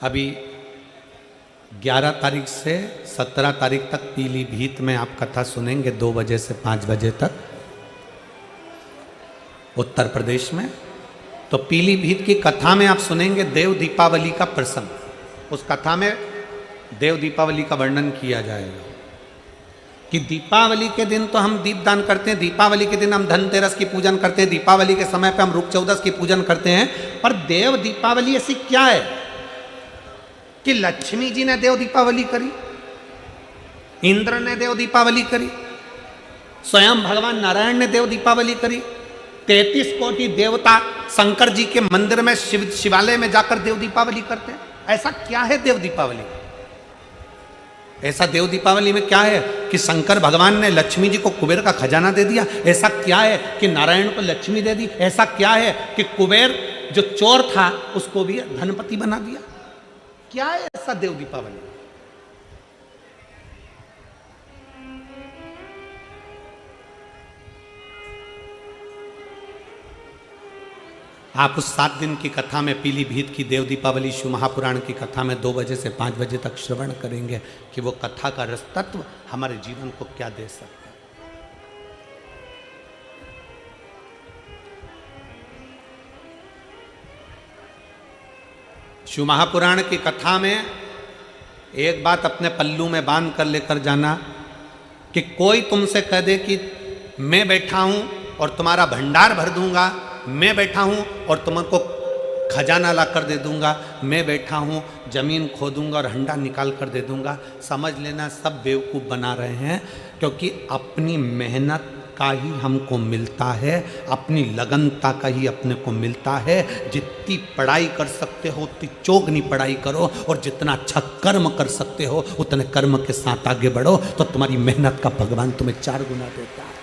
अभी 11 तारीख से 17 तारीख तक पीलीभीत में आप कथा सुनेंगे 2 बजे से 5 बजे तक, उत्तर प्रदेश में। तो पीलीभीत की कथा में आप सुनेंगे देव दीपावली का प्रसंग। उस कथा में देव दीपावली का वर्णन किया जाएगा कि दीपावली के दिन तो हम दीपदान करते हैं, दीपावली के दिन हम धनतेरस की पूजन करते हैं, दीपावली के समय पे हम रूप चौदस की पूजन करते हैं। पर देव दीपावली ऐसी क्या है कि लक्ष्मी जी ने देव दीपावली करी, इंद्र ने देव दीपावली करी, स्वयं भगवान नारायण ने देव दीपावली करी, 33 कोटि देवता शंकर जी के मंदिर में शिवालय में जाकर देव दीपावली करते हैं। ऐसा क्या है देव दीपावली? ऐसा देव दीपावली में क्या है कि शंकर भगवान ने लक्ष्मी जी को कुबेर का खजाना दे दिया? ऐसा क्या है कि नारायण को लक्ष्मी दे दी? ऐसा क्या है कि कुबेर जो चोर था उसको भी धनपति बना दिया? क्या है ऐसा देव दीपावली? आप उस 7 दिन की कथा में, पीलीभीत की देव दीपावली शिव महापुराण की कथा में 2 बजे से 5 बजे तक श्रवण करेंगे कि वो कथा का रस तत्व हमारे जीवन को क्या दे सकता है। शिव महापुराण की कथा में एक बात अपने पल्लू में बांध कर लेकर जाना कि कोई तुमसे कह दे कि मैं बैठा हूं और तुम्हारा भंडार भर दूंगा, मैं बैठा हूं और तुमको खजाना ला कर दे दूंगा, मैं बैठा हूं जमीन खोदूंगा और हंडा निकाल कर दे दूंगा, समझ लेना सब बेवकूफ़ बना रहे हैं। क्योंकि अपनी मेहनत का ही हमको मिलता है, अपनी लगनता का ही अपने को मिलता है। जितनी पढ़ाई कर सकते हो उतनी चौगनी पढ़ाई करो, और जितना अच्छा कर्म कर सकते हो उतने कर्म के साथ आगे बढ़ो, तो तुम्हारी मेहनत का भगवान तुम्हें 4 गुना देता है।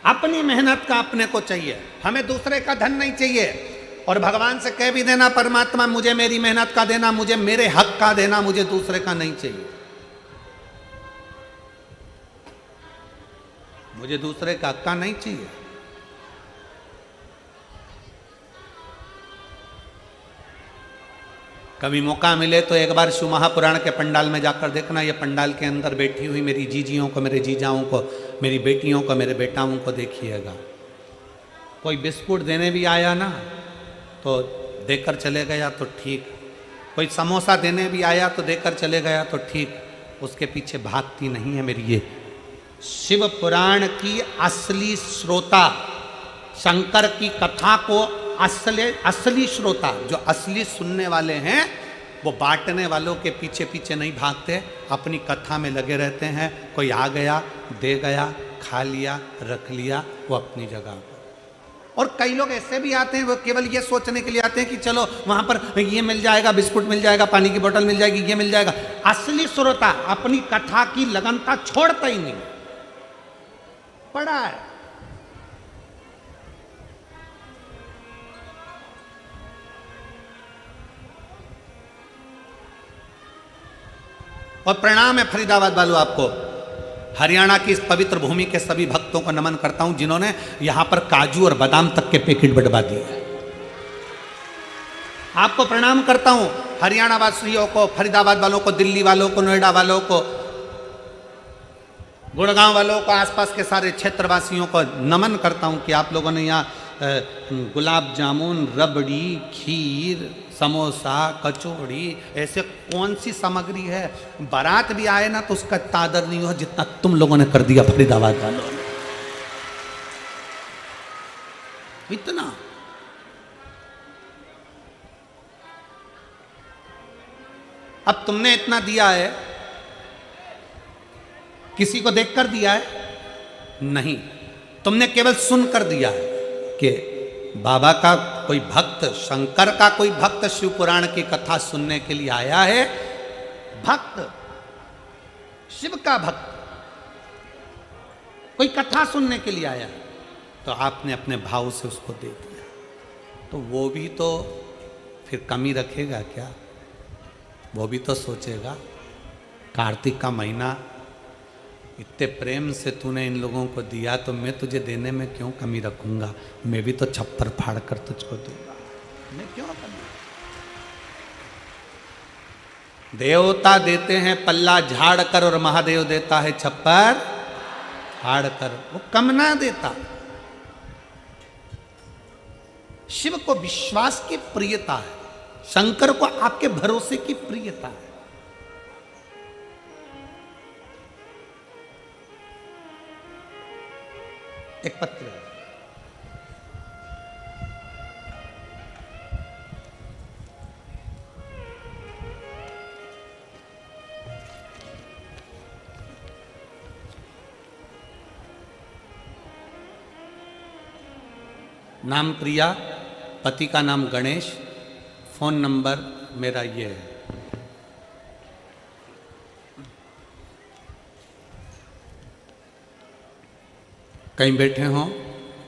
अपनी मेहनत का अपने को चाहिए, हमें दूसरे का धन नहीं चाहिए। और भगवान से कह भी देना, परमात्मा मुझे मेरी मेहनत का देना, मुझे मेरे हक का देना, मुझे दूसरे का नहीं चाहिए, मुझे दूसरे का हक का नहीं चाहिए। कभी मौका मिले तो एक बार शिव महापुराण के पंडाल में जाकर देखना, ये पंडाल के अंदर बैठी हुई मेरी जीजियों को, मेरे जीजाओं को, मेरी बेटियों को, मेरे बेटाओं को देखिएगा। कोई बिस्कुट देने भी आया ना तो देकर चले गया तो ठीक, कोई समोसा देने भी आया तो देकर चले गया तो ठीक, उसके पीछे भागती नहीं है मेरी ये शिव पुराण की असली श्रोता, शंकर की कथा को असली श्रोता, जो असली सुनने वाले हैं, वो बांटने वालों के पीछे पीछे नहीं भागते, अपनी कथा में लगे रहते हैं। कोई आ गया, दे गया, खा लिया, रख लिया, वो अपनी जगह। और कई लोग ऐसे भी आते हैं, वो केवल ये सोचने के लिए आते हैं कि चलो वहां पर ये मिल जाएगा, बिस्कुट मिल जाएगा, पानी की बोतल मिल जाएगी, ये मिल जाएगा। असली श्रोता अपनी कथा की लगनता छोड़ता ही नहीं, पड़ा है। और प्रणाम है फरीदाबाद वालों, आपको हरियाणा की इस पवित्र भूमि के सभी भक्तों को नमन करता हूं, जिन्होंने यहां पर काजू और बादाम तक के पैकेट बंटवा दिए। आपको प्रणाम करता हूं, हरियाणा वासियों को, फरीदाबाद वालों को, दिल्ली वालों को, नोएडा वालों को, गुड़गांव वालों को, आसपास के सारे क्षेत्रवासियों को नमन करता हूं कि आप लोगों ने यहाँ गुलाब जामुन, रबड़ी, खीर, समोसा, कचौड़ी, ऐसे कौन सी सामग्री है, बारात भी आए ना तो उसका तादर नहीं हो जितना तुम लोगों ने कर दिया फरीदाबाद वालों ने। इतना अब तुमने इतना दिया है, किसी को देखकर दिया है नहीं, तुमने केवल सुनकर दिया है कि बाबा का कोई भक्त, शंकर का कोई भक्त शिव पुराण की कथा सुनने के लिए आया है। भक्त, शिव का भक्त कोई कथा सुनने के लिए आया है, तो आपने अपने भाव से उसको दे दिया, तो वो भी तो फिर कमी रखेगा क्या? वो भी तो सोचेगा कार्तिक का महीना, इतने प्रेम से तूने इन लोगों को दिया, तो मैं तुझे देने में क्यों कमी रखूंगा? मैं भी तो छप्पर फाड़ कर तुझको दूंगा, मैं क्यों कमी? देवता देते हैं पल्ला झाड़ कर और महादेव देता है छप्पर फाड़ कर, वो कम ना देता। शिव को विश्वास की प्रियता है, शंकर को आपके भरोसे की प्रियता है। एक पत्र है, नाम प्रिया, पति का नाम गणेश, फोन नंबर मेरा ये है। कहीं बैठे हों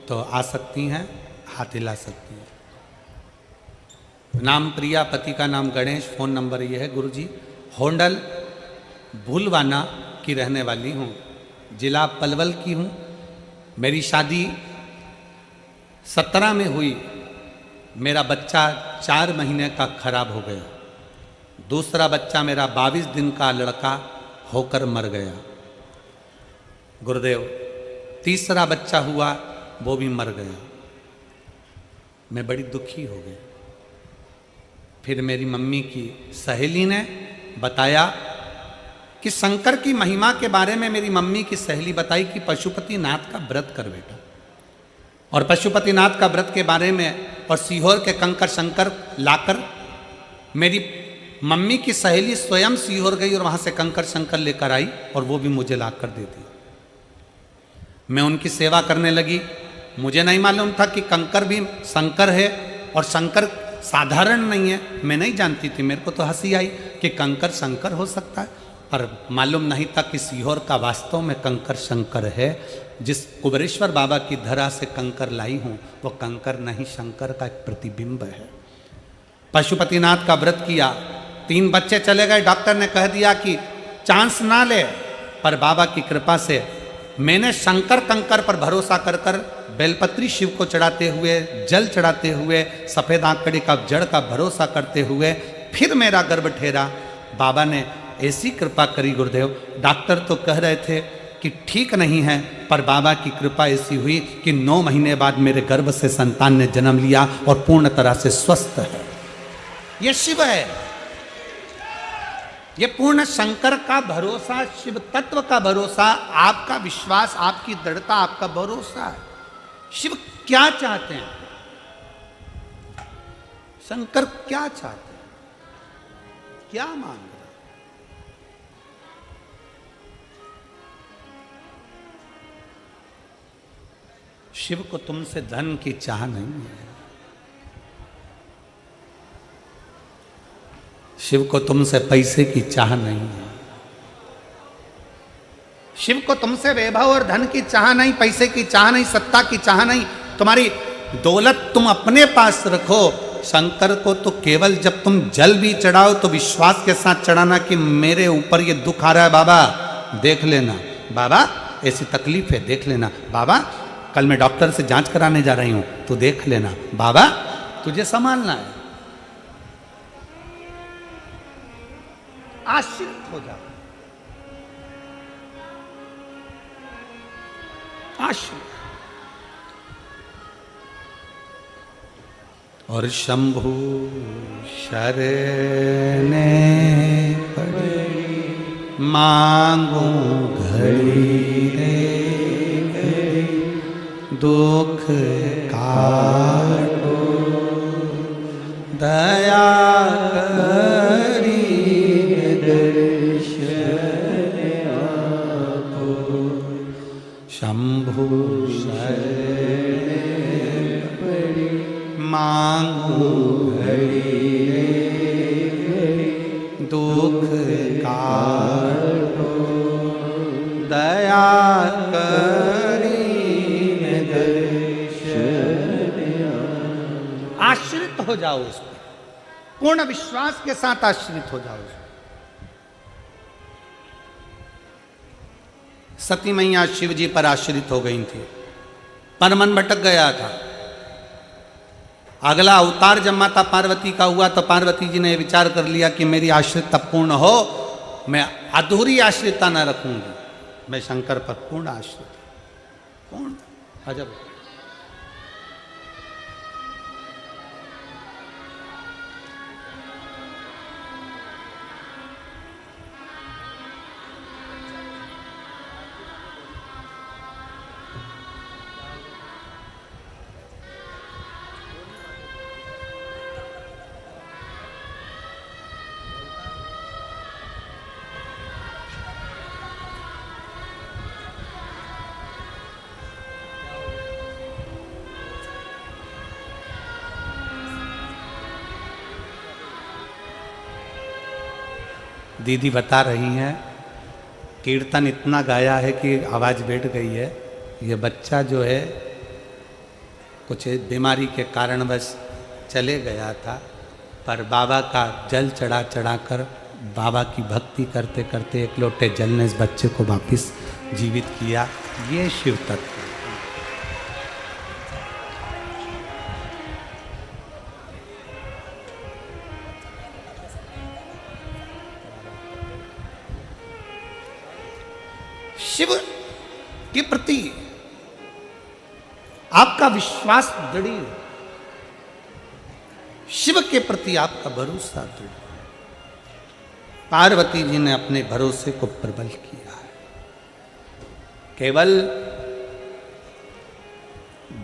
तो आ सकती हैं, हाथ हिला सकती हैं। नाम प्रिया, पति का नाम गणेश, फ़ोन नंबर ये है। गुरुजी, होंडल भूलवाना की रहने वाली हूँ, जिला पलवल की हूँ। मेरी शादी 17 में हुई, मेरा बच्चा 4 महीने का खराब हो गया। दूसरा बच्चा मेरा 22 दिन का लड़का होकर मर गया। गुरुदेव, तीसरा बच्चा हुआ, वो भी मर गया। मैं बड़ी दुखी हो गई। फिर मेरी मम्मी की सहेली ने बताया कि शंकर की महिमा के बारे में मेरी मम्मी की सहेली बताई कि पशुपति नाथ का व्रत कर बेटा, और पशुपति नाथ का व्रत के बारे में और सीहोर के कंकर शंकर लाकर मेरी मम्मी की सहेली स्वयं सीहोर गई और वहाँ से कंकर शंकर लेकर आई और वो भी मुझे लाकर दे दी। मैं उनकी सेवा करने लगी। मुझे नहीं मालूम था कि कंकर भी शंकर है और शंकर साधारण नहीं है, मैं नहीं जानती थी। मेरे को तो हंसी आई कि कंकर शंकर हो सकता है। पर मालूम नहीं था कि सीहोर का वास्तव में कंकर शंकर है। जिस कुबेरेश्वर बाबा की धरा से कंकर लाई हूँ वो कंकर नहीं, शंकर का एक प्रतिबिंब है। पशुपतिनाथ का व्रत किया, 3 बच्चे चले गए, डॉक्टर ने कह दिया कि चांस ना ले, पर बाबा की कृपा से मैंने शंकर कंकर पर भरोसा कर कर बेलपत्री शिव को चढ़ाते हुए, जल चढ़ाते हुए, सफ़ेद आंकड़े का जड़ का भरोसा करते हुए फिर मेरा गर्भ ठहरा। बाबा ने ऐसी कृपा करी गुरुदेव, डॉक्टर तो कह रहे थे कि ठीक नहीं है, पर बाबा की कृपा ऐसी हुई कि 9 महीने बाद मेरे गर्भ से संतान ने जन्म लिया और पूर्ण तरह से स्वस्थ है। ये शिव है, ये पूर्ण शंकर का भरोसा, शिव तत्व का भरोसा, आपका विश्वास, आपकी दृढ़ता, आपका भरोसा है। शिव क्या चाहते हैं, शंकर क्या चाहते हैं, क्या मांग रहे हैं? शिव को तुमसे धन की चाह नहीं है, शिव को तुमसे पैसे की चाह नहीं है, शिव को तुमसे वैभव और धन की चाह नहीं, पैसे की चाह नहीं, सत्ता की चाह नहीं। तुम्हारी दौलत तुम अपने पास रखो। शंकर को तो केवल जब तुम जल भी चढ़ाओ तो विश्वास के साथ चढ़ाना कि मेरे ऊपर ये दुख आ रहा है बाबा, देख लेना, बाबा ऐसी तकलीफ है, देख लेना, बाबा कल मैं डॉक्टर से जांच कराने जा रही हूं, तू देख लेना, बाबा तुझे संभालना है। आश्रित हो जाओ, आश्रित। और शंभु शरणे पड़े मांगो घड़ी रे घड़ी, दुख काटो दया करी दर्शन आपो। शंभु शरणे पड़ी मांगो घड़ी रे घड़ी, दुख काटो दया करी दर्शन। आश्रित हो जाओ उस पर, पूर्ण विश्वास के साथ आश्रित हो जाओ। सती मैया शिव जी पर आश्रित हो गई थी, पर मन भटक गया था। अगला अवतार जब माता पार्वती का हुआ तो पार्वती जी ने विचार कर लिया कि मेरी आश्रितता पूर्ण हो, मैं अधूरी आश्रितता न रखूंगी, मैं शंकर पर पूर्ण आश्रित, पूर्ण। अजब। दीदी बता रही हैं कीर्तन इतना गाया है कि आवाज़ बैठ गई है। ये बच्चा जो है कुछ बीमारी के कारणवश चले गया था, पर बाबा का जल चढ़ा चढ़ाकर, बाबा की भक्ति करते करते एक लोटे जल ने इस बच्चे को वापस जीवित किया। ये शिव तत्व। शिव के प्रति आपका विश्वास दृढ़, शिव के प्रति आपका भरोसा दृढ़। पार्वती जी ने अपने भरोसे को प्रबल किया है। केवल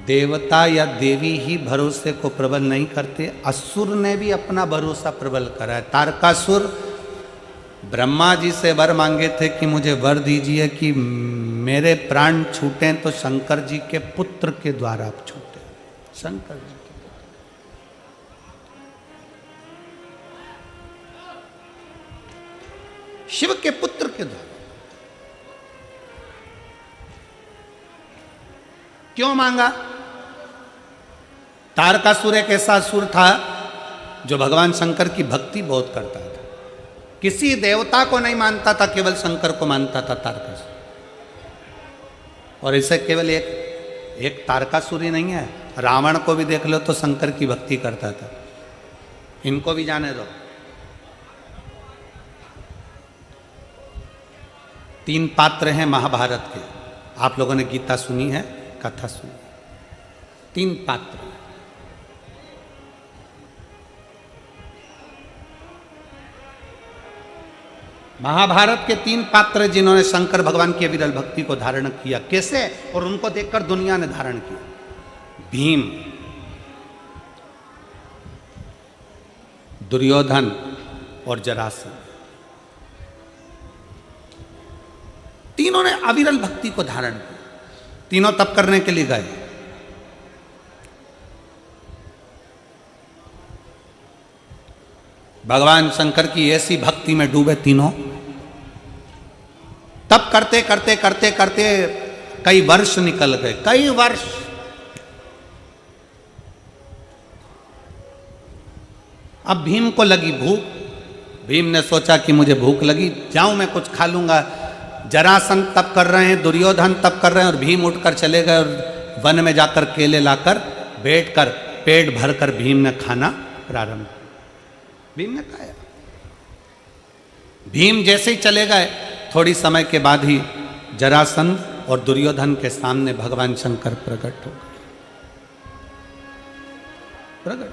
देवता या देवी ही भरोसे को प्रबल नहीं करते, असुर ने भी अपना भरोसा प्रबल करा है। तारकासुर ब्रह्मा जी से वर मांगे थे कि मुझे वर दीजिए कि मेरे प्राण छूटें तो शंकर जी के पुत्र के द्वारा आप छूटे। शंकर जी के पुत्र। शिव के पुत्र के द्वारा। क्यों मांगा? तारकासुर एक ऐसा असुर था जो भगवान शंकर की भक्ति बहुत करता था, किसी देवता को नहीं मानता था, केवल शंकर को मानता था तारकासुर। और इसे केवल एक तारकासुर ही नहीं है, रावण को भी देख लो तो शंकर की भक्ति करता था। इनको भी जाने दो। 3 पात्र हैं महाभारत के, आप लोगों ने गीता सुनी है, कथा सुनी। 3 पात्र। महाभारत के 3 पात्र जिन्होंने शंकर भगवान की विरल भक्ति को धारण किया। कैसे? और उनको देखकर दुनिया ने धारण किया। भीम, दुर्योधन और जरासंध, तीनों ने अविरल भक्ति को धारण किया। तीनों तप करने के लिए गए। भगवान शंकर की ऐसी भक्ति में डूबे तीनों। तप करते करते करते करते कई वर्ष निकल गए, कई वर्ष। अब भीम को लगी भूख। भीम ने सोचा कि मुझे भूख लगी, जाऊं मैं कुछ खा लूंगा। जरासंध तप कर रहे हैं, दुर्योधन तप कर रहे हैं, और भीम उठकर चले गए और वन में जाकर केले लाकर बैठकर पेट भरकर भीम ने खाना प्रारंभ किया। भीम ने खाया। भीम जैसे ही चले गए, थोड़ी समय के बाद ही जरासंध और दुर्योधन के सामने भगवान शंकर प्रकट हो गए। प्रकट।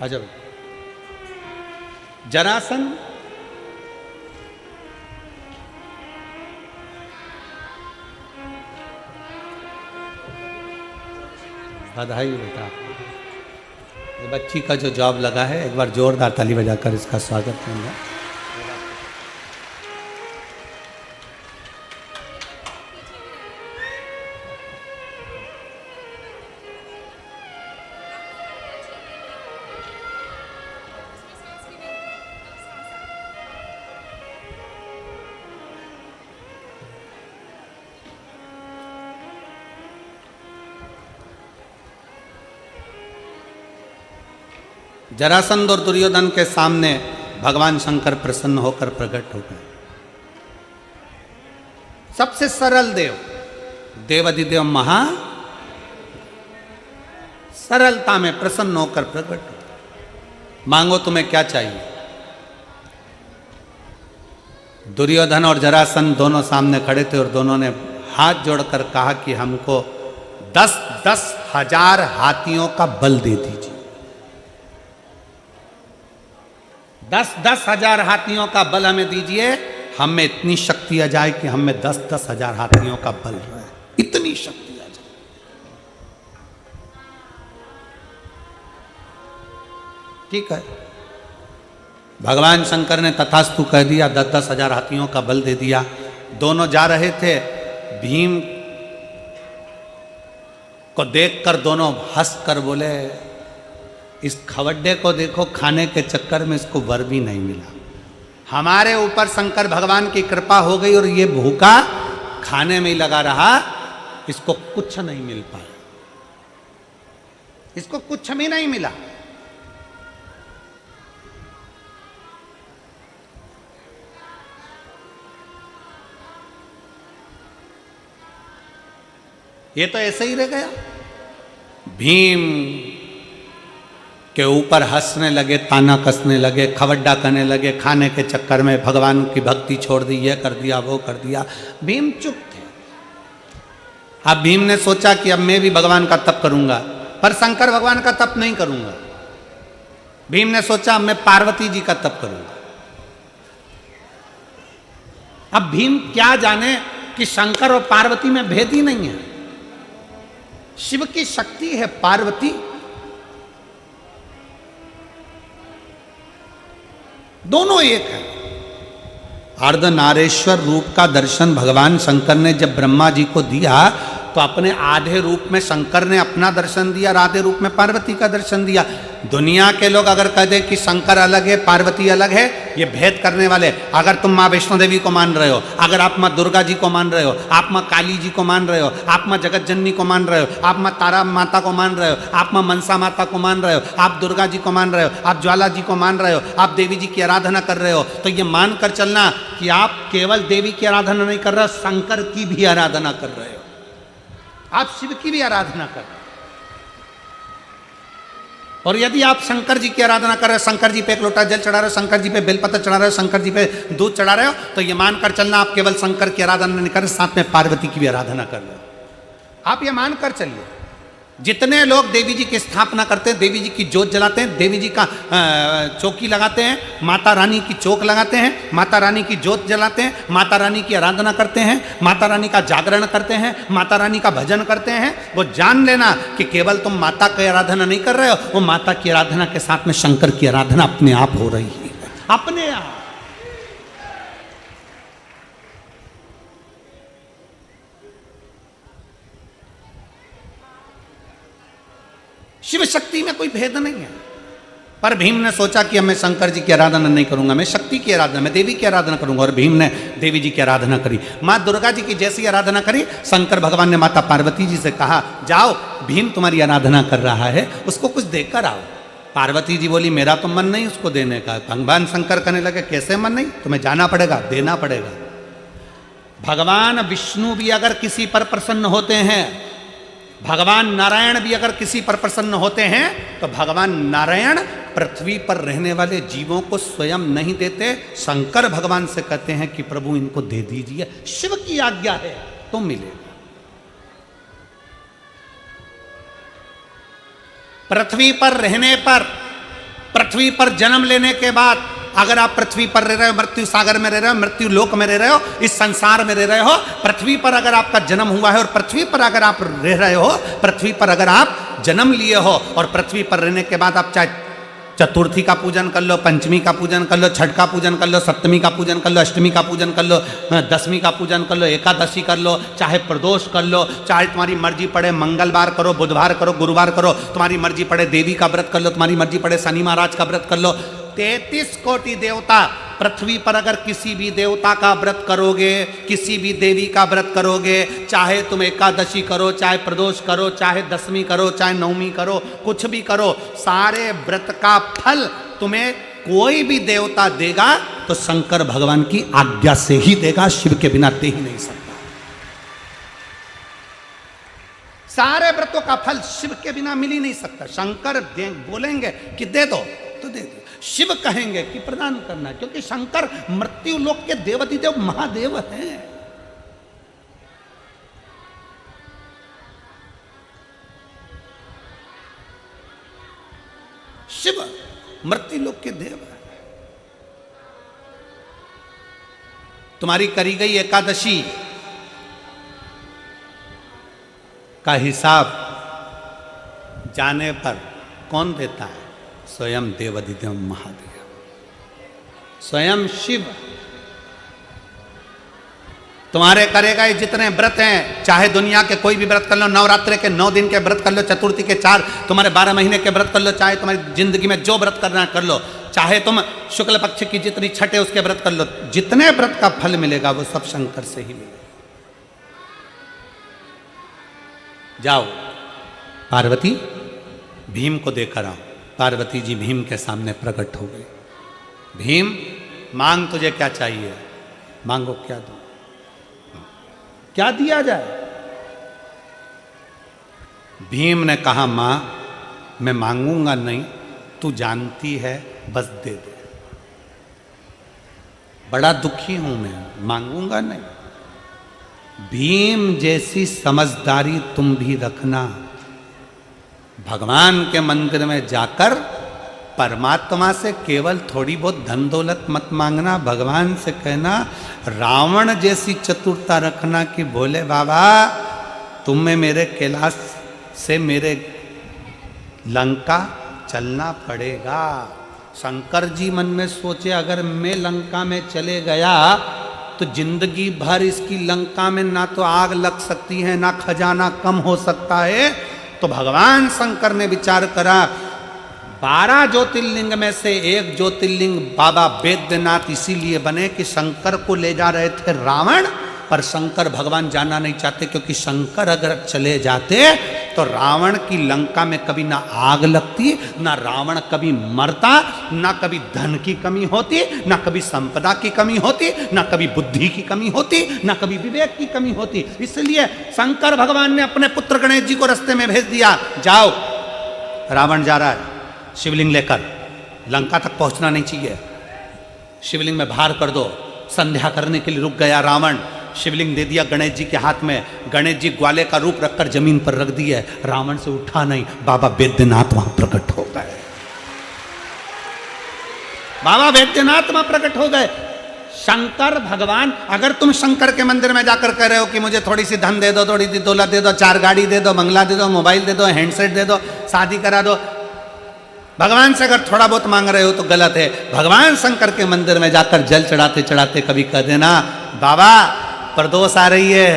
अजब। जरासंध बधाई बेटा, ये बच्ची का जो जॉब लगा है, एक बार जोरदार ताली बजाकर इसका स्वागत करूंगा। जरासंध और दुर्योधन के सामने भगवान शंकर प्रसन्न होकर प्रकट हो गए। सबसे सरल देव, देवाधिदेव महा सरलता में प्रसन्न होकर प्रकट हो। मांगो तुम्हें क्या चाहिए? दुर्योधन और जरासंध दोनों सामने खड़े थे और दोनों ने हाथ जोड़कर कहा कि हमको 10-10 हजार हाथियों का बल दे दीजिए। 10-10 हजार हाथियों का बल हमें दीजिए, हम में इतनी शक्ति आ जाए कि हम में 10-10 हजार हाथियों का बल रहे, इतनी शक्ति आ जाए। ठीक है, भगवान शंकर ने तथास्तु कह दिया, 10-10 हजार हाथियों का बल दे दिया। दोनों जा रहे थे। भीम को देखकर दोनों हंसकर बोले, इस खवड्डे को देखो, खाने के चक्कर में इसको वर भी नहीं मिला। हमारे ऊपर शंकर भगवान की कृपा हो गई और ये भूखा खाने में ही लगा रहा, इसको कुछ नहीं मिल पाया, इसको कुछ भी नहीं मिला। ये तो ऐसे ही रह गया। भीम के ऊपर हंसने लगे, ताना कसने लगे, खवड्डा करने लगे, खाने के चक्कर में भगवान की भक्ति छोड़ दी, ये कर दिया, वो कर दिया। भीम चुप थे। अब भीम ने सोचा कि अब मैं भी भगवान का तप करूंगा, पर शंकर भगवान का तप नहीं करूंगा। भीम ने सोचा अब मैं पार्वती जी का तप करूंगा। अब भीम क्या जाने कि शंकर और पार्वती में भेद ही नहीं है। शिव की शक्ति है पार्वती, दोनों एक है। अर्धनारेश्वर रूप का दर्शन भगवान शंकर ने जब ब्रह्मा जी को दिया तो अपने आधे रूप में शंकर ने अपना दर्शन दिया और आधे रूप में पार्वती का दर्शन दिया। दुनिया के लोग अगर कह दे कि शंकर अलग है पार्वती अलग है, ये भेद करने वाले। अगर तुम माँ वैष्णो देवी को मान रहे हो, अगर आप माँ दुर्गा जी को मान रहे हो, आप माँ काली जी को मान रहे हो, आप माँ जगत जननी को मान रहे हो, आप माँ तारा माता को मान रहे हो, आप माँ मनसा माता को मान रहे हो, आप दुर्गा जी को मान रहे हो, आप ज्वाला जी को मान रहे हो, आप देवी जी की आराधना कर रहे हो, तो ये मान कर चलना कि आप केवल देवी की आराधना नहीं कर रहे हो, शंकर की भी आराधना कर रहे हो, आप शिव की भी आराधना कर रहे हो। और यदि आप शंकर जी की आराधना कर रहे हो, शंकर जी पे एक लोटा जल चढ़ा रहे हो, शंकर जी पे बेलपत्र चढ़ा रहे हो, शंकर जी पे दूध चढ़ा रहे हो, तो ये मानकर चलना आप केवल शंकर की आराधना नहीं कर रहे, साथ में पार्वती की भी आराधना कर रहे हो। आप ये मानकर चलिए। जितने लोग देवी जी की स्थापना करते हैं, देवी जी की जोत जलाते हैं, देवी जी का चौकी लगाते हैं, माता रानी की चौक लगाते हैं, माता रानी की जोत जलाते हैं, माता रानी की आराधना करते हैं, माता रानी का जागरण करते हैं, माता रानी का भजन करते हैं, वो जान लेना कि केवल तुम माता की आराधना नहीं कर रहे हो, वो माता की आराधना के साथ में शंकर की आराधना अपने आप हो रही है, अपने आप। शिव शक्ति में कोई भेद नहीं है। पर भीम ने सोचा कि मैं शंकर जी की आराधना नहीं करूंगा, मैं शक्ति की आराधना, मैं देवी की आराधना करूंगा, और भीम ने देवी जी की आराधना करी। माँ दुर्गा जी की जैसी आराधना करी, शंकर भगवान ने माता पार्वती जी से कहा, जाओ भीम तुम्हारी आराधना कर रहा है, उसको कुछ देकर आओ। पार्वती जी बोली, मेरा तो मन नहीं उसको देने का। भगवान शंकर कहने लगे, कैसे मन नहीं, तुम्हें जाना पड़ेगा, देना पड़ेगा। भगवान विष्णु भी अगर किसी पर प्रसन्न होते हैं, भगवान नारायण भी अगर किसी पर प्रसन्न होते हैं, तो भगवान नारायण पृथ्वी पर रहने वाले जीवों को स्वयं नहीं देते, शंकर भगवान से कहते हैं कि प्रभु इनको दे दीजिए, शिव की आज्ञा है तो मिलेगा। पृथ्वी पर रहने पर, पृथ्वी पर जन्म लेने के बाद, अगर आप पृथ्वी पर रह रहे हो, मृत्यु सागर में रह रहे हो, मृत्यु लोक में रह रहे हो, इस संसार में रह रहे हो, पृथ्वी पर अगर आपका जन्म हुआ है और पृथ्वी पर अगर आप रह रहे हो, पृथ्वी पर अगर आप जन्म लिए हो और पृथ्वी पर रहने के बाद आप चाहे चतुर्थी का पूजन कर लो, पंचमी का पूजन कर लो, छठ का पूजन कर लो, सप्तमी का पूजन कर लो, अष्टमी का पूजन कर लो, दसवीं का पूजन कर लो, एकादशी कर लो, चाहे प्रदोष कर लो, चाहे तुम्हारी मर्जी पड़े मंगलवार करो, बुधवार करो, गुरुवार करो, तुम्हारी मर्जी पड़े देवी का व्रत कर लो, तुम्हारी मर्जी पड़े शनि महाराज का व्रत कर लो। 33 कोटि देवता, पृथ्वी पर अगर किसी भी देवता का व्रत करोगे, किसी भी देवी का व्रत करोगे, चाहे तुम एकादशी करो, चाहे प्रदोष करो, चाहे दसवीं करो, चाहे नवमी करो, कुछ भी करो, सारे व्रत का फल तुम्हें कोई भी देवता देगा तो शंकर भगवान की आज्ञा से ही देगा, शिव के बिना दे ही नहीं सकता। सारे व्रतों का फल शिव के बिना मिल ही नहीं सकता। शंकर बोलेंगे कि दे दो तो दे दो, शिव कहेंगे कि प्रदान करना, क्योंकि शंकर मृत्यु लोक के देवाधिदेव महादेव हैं। शिव मृत्यु लोक के देव हैं। तुम्हारी करी गई एकादशी का हिसाब जाने पर कौन देता है? स्वयं देवाधिदेव महादेव, स्वयं शिव। तुम्हारे करे गए जितने व्रत हैं, चाहे दुनिया के कोई भी व्रत कर लो, नवरात्रि के 9 दिन के व्रत कर लो, चतुर्थी के 4, तुम्हारे 12 महीने के व्रत कर लो, चाहे तुम्हारी जिंदगी में जो व्रत करना है कर लो, चाहे तुम शुक्ल पक्ष की जितनी छठ है उसके व्रत कर लो, जितने व्रत का फल मिलेगा वो सब शंकर से ही मिलेगा। जाओ पार्वती भीम को देकर आओ। पार्वती जी भीम के सामने प्रकट हो गई। भीम मांग, तुझे क्या चाहिए? मांगो, क्या दो, क्या दिया जाए? भीम ने कहा, मां मैं मांगूंगा नहीं, तू जानती है, बस दे दे। बड़ा दुखी हूं मैं, मांगूंगा नहीं। भीम जैसी समझदारी तुम भी रखना। भगवान के मंदिर में जाकर परमात्मा से केवल थोड़ी बहुत धन दौलत मत मांगना, भगवान से कहना रावण जैसी चतुरता रखना कि बोले बाबा तुम्हें मेरे कैलाश से मेरे लंका चलना पड़ेगा। शंकर जी मन में सोचे, अगर मैं लंका में चले गया तो जिंदगी भर इसकी लंका में ना तो आग लग सकती है, ना खजाना कम हो सकता है। तो भगवान शंकर ने विचार करा, 12 ज्योतिर्लिंग में से एक ज्योतिर्लिंग बाबा बैद्यनाथ इसीलिए बने कि शंकर को ले जा रहे थे रावण, पर शंकर भगवान जाना नहीं चाहते, क्योंकि शंकर अगर चले जाते तो रावण की लंका में कभी ना आग लगती, ना रावण कभी मरता, ना कभी धन की कमी होती, ना कभी संपदा की कमी होती, ना कभी बुद्धि की कमी होती, ना कभी विवेक की कमी होती। इसलिए शंकर भगवान ने अपने पुत्र गणेश जी को रास्ते में भेज दिया, जाओ रावण जा रहा है शिवलिंग लेकर, लंका तक पहुंचना नहीं चाहिए, शिवलिंग में भार कर दो। संध्या करने के लिए रुक गया रावण, शिवलिंग दे दिया गणेश जी के हाथ में, गणेश जी ग्वाले का रूप रखकर जमीन पर रख दिए, रावण से उठा नहीं, बाबा बैद्यनाथ वहां प्रकट हो गए, बाबा बैद्यनाथ वहां प्रकट हो गए। शंकर भगवान, अगर तुम शंकर के मंदिर में जाकर कह रहे हो कि मुझे थोड़ी सी धन दे दो, थोड़ी सी दौलत दे दो, 4 गाड़ी दे दो, बंगला दे दो, मोबाइल दे दो, हैंडसेट दे दो, शादी करा दो, भगवान से अगर थोड़ा बहुत मांग रहे हो तो गलत है। भगवान शंकर के मंदिर में जाकर जल चढ़ाते चढ़ाते कभी कह देना, बाबा प्रदोष आ रही है,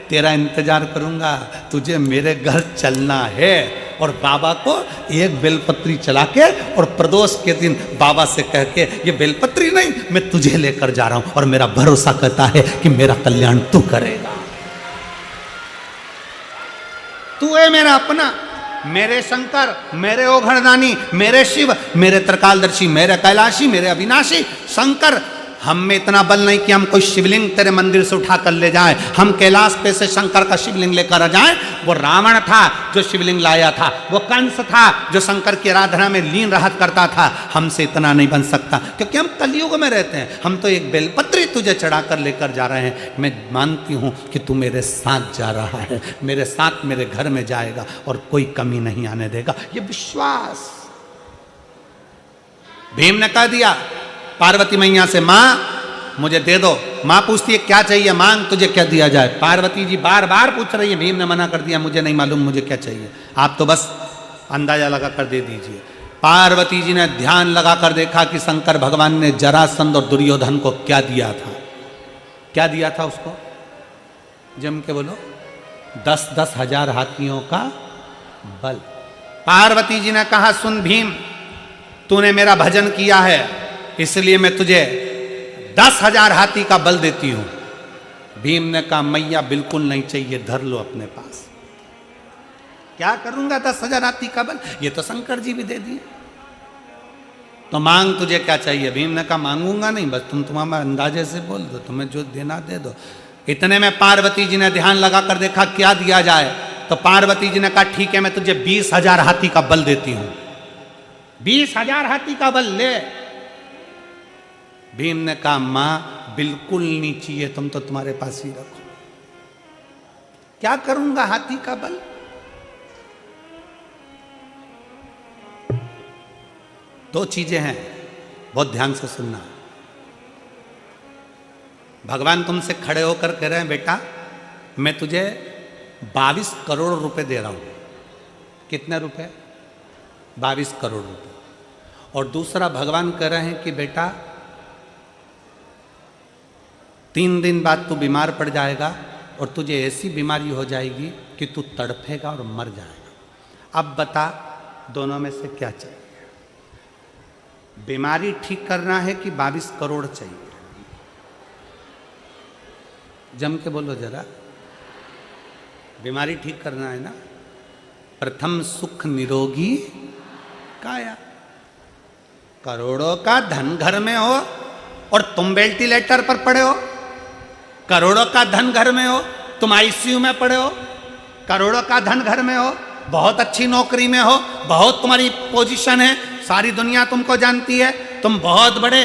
तेरा इंतजार करूंगा, तुझे मेरे घर चलना है। और बाबा को एक बेलपत्री चला के और प्रदोष के दिन बाबा से कह के, ये बेलपत्री नहीं, मैं तुझे लेकर जा रहा हूं और मेरा भरोसा कहता है कि मेरा कल्याण तू करेगा, तू है मेरा अपना, मेरे शंकर, मेरे ओघड़दानी, मेरे शिव, मेरे त्रिकालदर्शी, मेरे कैलाशी, मेरे अविनाशी शंकर। हम में इतना बल नहीं कि हम कोई शिवलिंग तेरे मंदिर से उठा कर ले जाए, हम कैलाश पे से शंकर का शिवलिंग लेकर आ जाए। वो रावण था जो शिवलिंग लाया था, वो कंस था जो शंकर की आराधना में लीन रहा करता था, हमसे इतना नहीं बन सकता, क्योंकि हम कलयुग में रहते हैं। हम तो एक बेलपत्री तुझे चढ़ा कर लेकर जा रहे हैं, मैं मानती हूं कि तू मेरे साथ जा रहा है, मेरे साथ मेरे घर में जाएगा और कोई कमी नहीं आने देगा, ये विश्वास। भीम ने कह दिया पार्वती मैया से, माँ मुझे दे दो। माँ पूछती है क्या चाहिए, मांग, तुझे क्या दिया जाए। पार्वती जी बार बार पूछ रही है, भीम ने मना कर दिया, मुझे नहीं मालूम मुझे क्या चाहिए, आप तो बस अंदाजा लगा कर दे दीजिए। पार्वती जी ने ध्यान लगा कर देखा कि शंकर भगवान ने जरासंध और दुर्योधन को क्या दिया था। क्या दिया था उसको, जम के बोलो, 10-10 हजार हाथियों का बल। पार्वती जी ने कहा, सुन भीम, तूने मेरा भजन किया है, इसलिए मैं तुझे 10,000 हाथी का बल देती हूं। भीम ने कहा, मैया बिल्कुल नहीं चाहिए, धर लो अपने पास। क्या करूंगा 10,000 हाथी का बल, ये तो शंकर जी भी दे दिए, तो मांग तुझे क्या चाहिए। भीम ने कहा, मांगूंगा नहीं, बस तुम तुम्हारे अंदाजे से बोल दो, तुम्हें जो देना दे दो। इतने में पार्वती जी ने ध्यान लगा कर देखा क्या दिया जाए, तो पार्वती जी ने कहा, ठीक है मैं तुझे 20,000 हाथी का बल देती हूं, 20,000 हाथी का बल ले। भीम ने कहा, मां बिल्कुल नहीं चाहिए, तुम तो तुम्हारे पास ही रखो, क्या करूंगा हाथी का बल। दो चीजें हैं, बहुत ध्यान से सुनना। भगवान तुमसे खड़े होकर कह रहे हैं, बेटा मैं तुझे 22 करोड़ रुपए दे रहा हूं। कितने रुपए, 22 करोड़ रुपए। और दूसरा भगवान कह रहे हैं कि बेटा 3 दिन बाद तू बीमार पड़ जाएगा और तुझे ऐसी बीमारी हो जाएगी कि तू तड़फेगा और मर जाएगा। अब बता दोनों में से क्या चाहिए, बीमारी ठीक करना है कि 22 करोड़ चाहिए। जम के बोलो जरा, बीमारी ठीक करना है ना। प्रथम सुख निरोगी काया, करोड़ों का धन घर में हो और तुम वेंटिलेटर पर पड़े हो, करोड़ों का धन घर में हो, तुम आईसीयू में पड़े हो, करोड़ों का धन घर में हो, बहुत अच्छी नौकरी में हो, बहुत तुम्हारी पोजीशन है, सारी दुनिया तुमको जानती है, तुम बहुत बड़े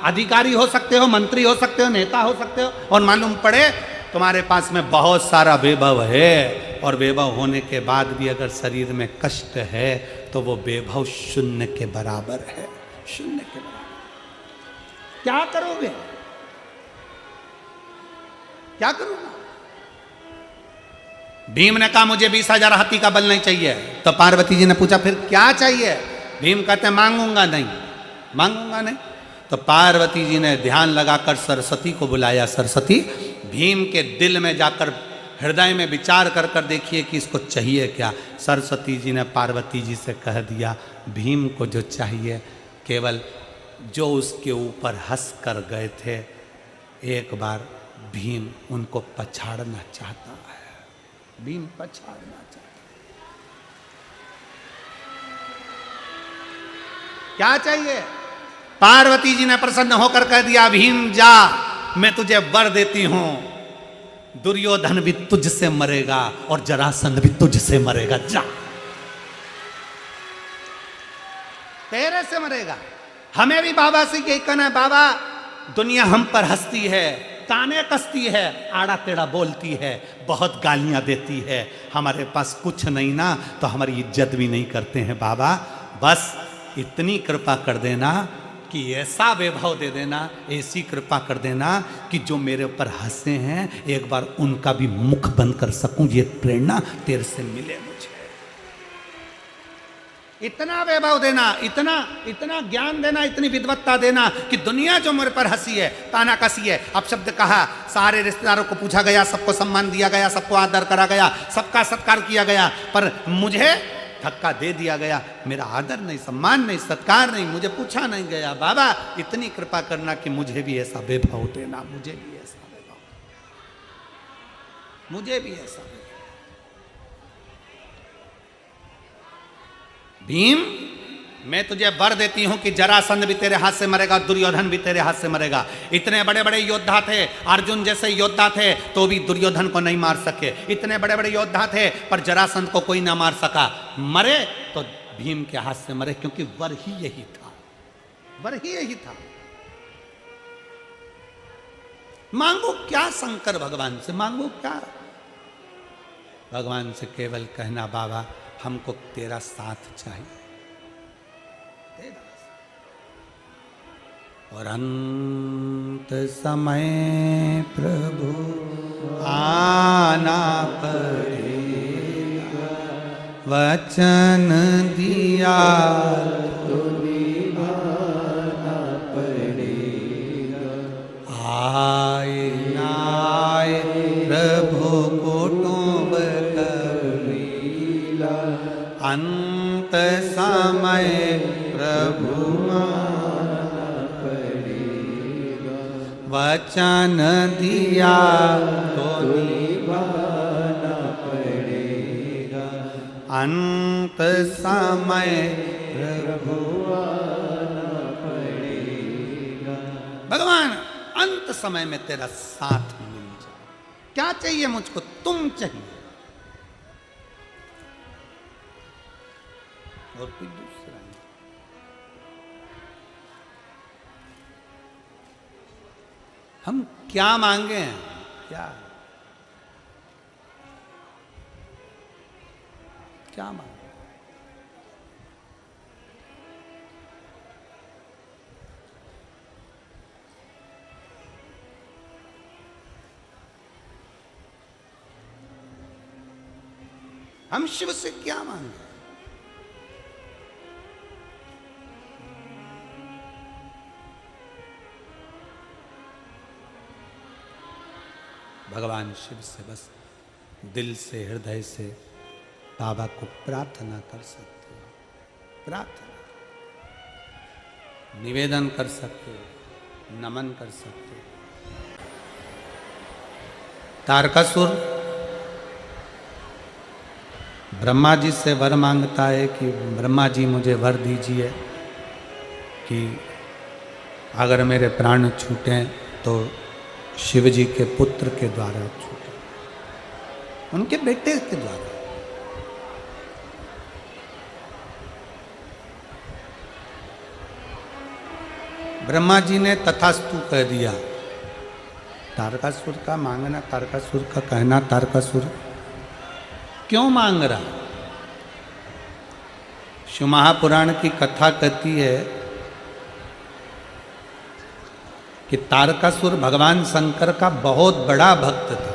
अधिकारी हो सकते हो, मंत्री हो सकते हो, नेता हो सकते हो, और मालूम पड़े तुम्हारे पास में बहुत सारा वैभव है, और वैभव होने के बाद भी अगर शरीर में कष्ट है तो वो वैभव शून्य के बराबर है, शून्य के बराबर। क्या करोगे, क्या करूंगा। भीम ने कहा मुझे 20,000 हाथी का बल नहीं चाहिए। तो पार्वती जी ने पूछा फिर क्या चाहिए। भीम कहते मांगूंगा नहीं, मांगूंगा नहीं। तो पार्वती जी ने ध्यान लगाकर सरस्वती को बुलाया। सरस्वती, भीम के दिल में जाकर हृदय में विचार कर कर देखिए कि इसको चाहिए क्या। सरस्वती जी ने पार्वती जी से कह दिया, भीम को जो चाहिए केवल जो उसके ऊपर हंस कर गए थे, एक बार भीम उनको पछाड़ना चाहता है। भीम पछाड़ना चाहता है। क्या चाहिए? पार्वती जी ने प्रसन्न होकर कह दिया, भीम जा, मैं तुझे वर देती हूं, दुर्योधन भी तुझसे मरेगा और जरासंध भी तुझसे मरेगा। जा, तेरे से मरेगा। हमें भी बाबा से यही कहना है, बाबा दुनिया हम पर हंसती है, ताने कसती है, आड़ा टेढ़ा बोलती है, बहुत गालियां देती है, हमारे पास कुछ नहीं ना तो हमारी इज्जत भी नहीं करते हैं। बाबा बस इतनी कृपा कर देना कि ऐसा वैभव दे देना, ऐसी कृपा कर देना कि जो मेरे ऊपर हंसे हैं एक बार उनका भी मुख बंद कर सकूं। ये प्रेरणा तेरे से मिले मुझे। इतना वैभव देना, इतना इतना ज्ञान देना, इतनी विद्वत्ता देना कि दुनिया जो मेरे पर हंसी है, ताना कसी है। अब शब्द कहा, सारे रिश्तेदारों को पूछा गया, सबको सम्मान दिया गया, सबको आदर करा गया, सबका सत्कार किया गया, पर मुझे धक्का दे दिया गया। मेरा आदर नहीं, सम्मान नहीं, सत्कार नहीं, मुझे पूछा नहीं गया। बाबा इतनी कृपा करना कि मुझे भी ऐसा वैभव देना, मुझे भी ऐसा वैभव, मुझे भी ऐसा वैभव। भीम, मैं तुझे वर देती हूं कि जरासंध भी तेरे हाथ से मरेगा, दुर्योधन भी तेरे हाथ से मरेगा। इतने बड़े बड़े योद्धा थे, अर्जुन जैसे योद्धा थे तो भी दुर्योधन को नहीं मार सके। इतने बड़े बड़े योद्धा थे पर जरासंध को कोई ना मार सका। मरे तो भीम के हाथ से मरे, क्योंकि वर ही यही था, वर ही यही था। मांगो क्या शंकर भगवान से, मांगो क्या? भगवान से केवल कहना, बाबा हमको तेरा साथ चाहिए। और अंत समय प्रभु आना पड़ेगा, वचन दिया तो निभाना पड़ेगा। आए ना आए प्रभु कुटुंब कबीला, अंत समय प्रभु वचन दिया तो निभाना पड़ेगा। अंत समय प्रभु आना पड़ेगा। भगवान अंत समय में तेरा साथ मिल जाए। क्या चाहिए मुझको? तुम चाहिए और कोई दूसरा नहीं। हम क्या मांगे हैं? क्या क्या मांगे? हम शिव से क्या मांगे? भगवान शिव से बस दिल से, हृदय से बाबा को प्रार्थना कर सकते हो, प्रार्थना निवेदन कर सकते हो, नमन कर सकते हो। तारकासुर ब्रह्मा जी से वर मांगता है कि ब्रह्मा जी मुझे वर दीजिए कि अगर मेरे प्राण छूटें तो शिव जी के पुत्र के द्वारा छूटे, उनके बेटे के द्वारा। ब्रह्मा जी ने तथास्तु कह दिया। तारकासुर का मांगना, तारकासुर का कहना, तारकासुर क्यों मांग रहा? शिव महापुराण की कथा कहती है कि तारकासुर भगवान शंकर का बहुत बड़ा भक्त था।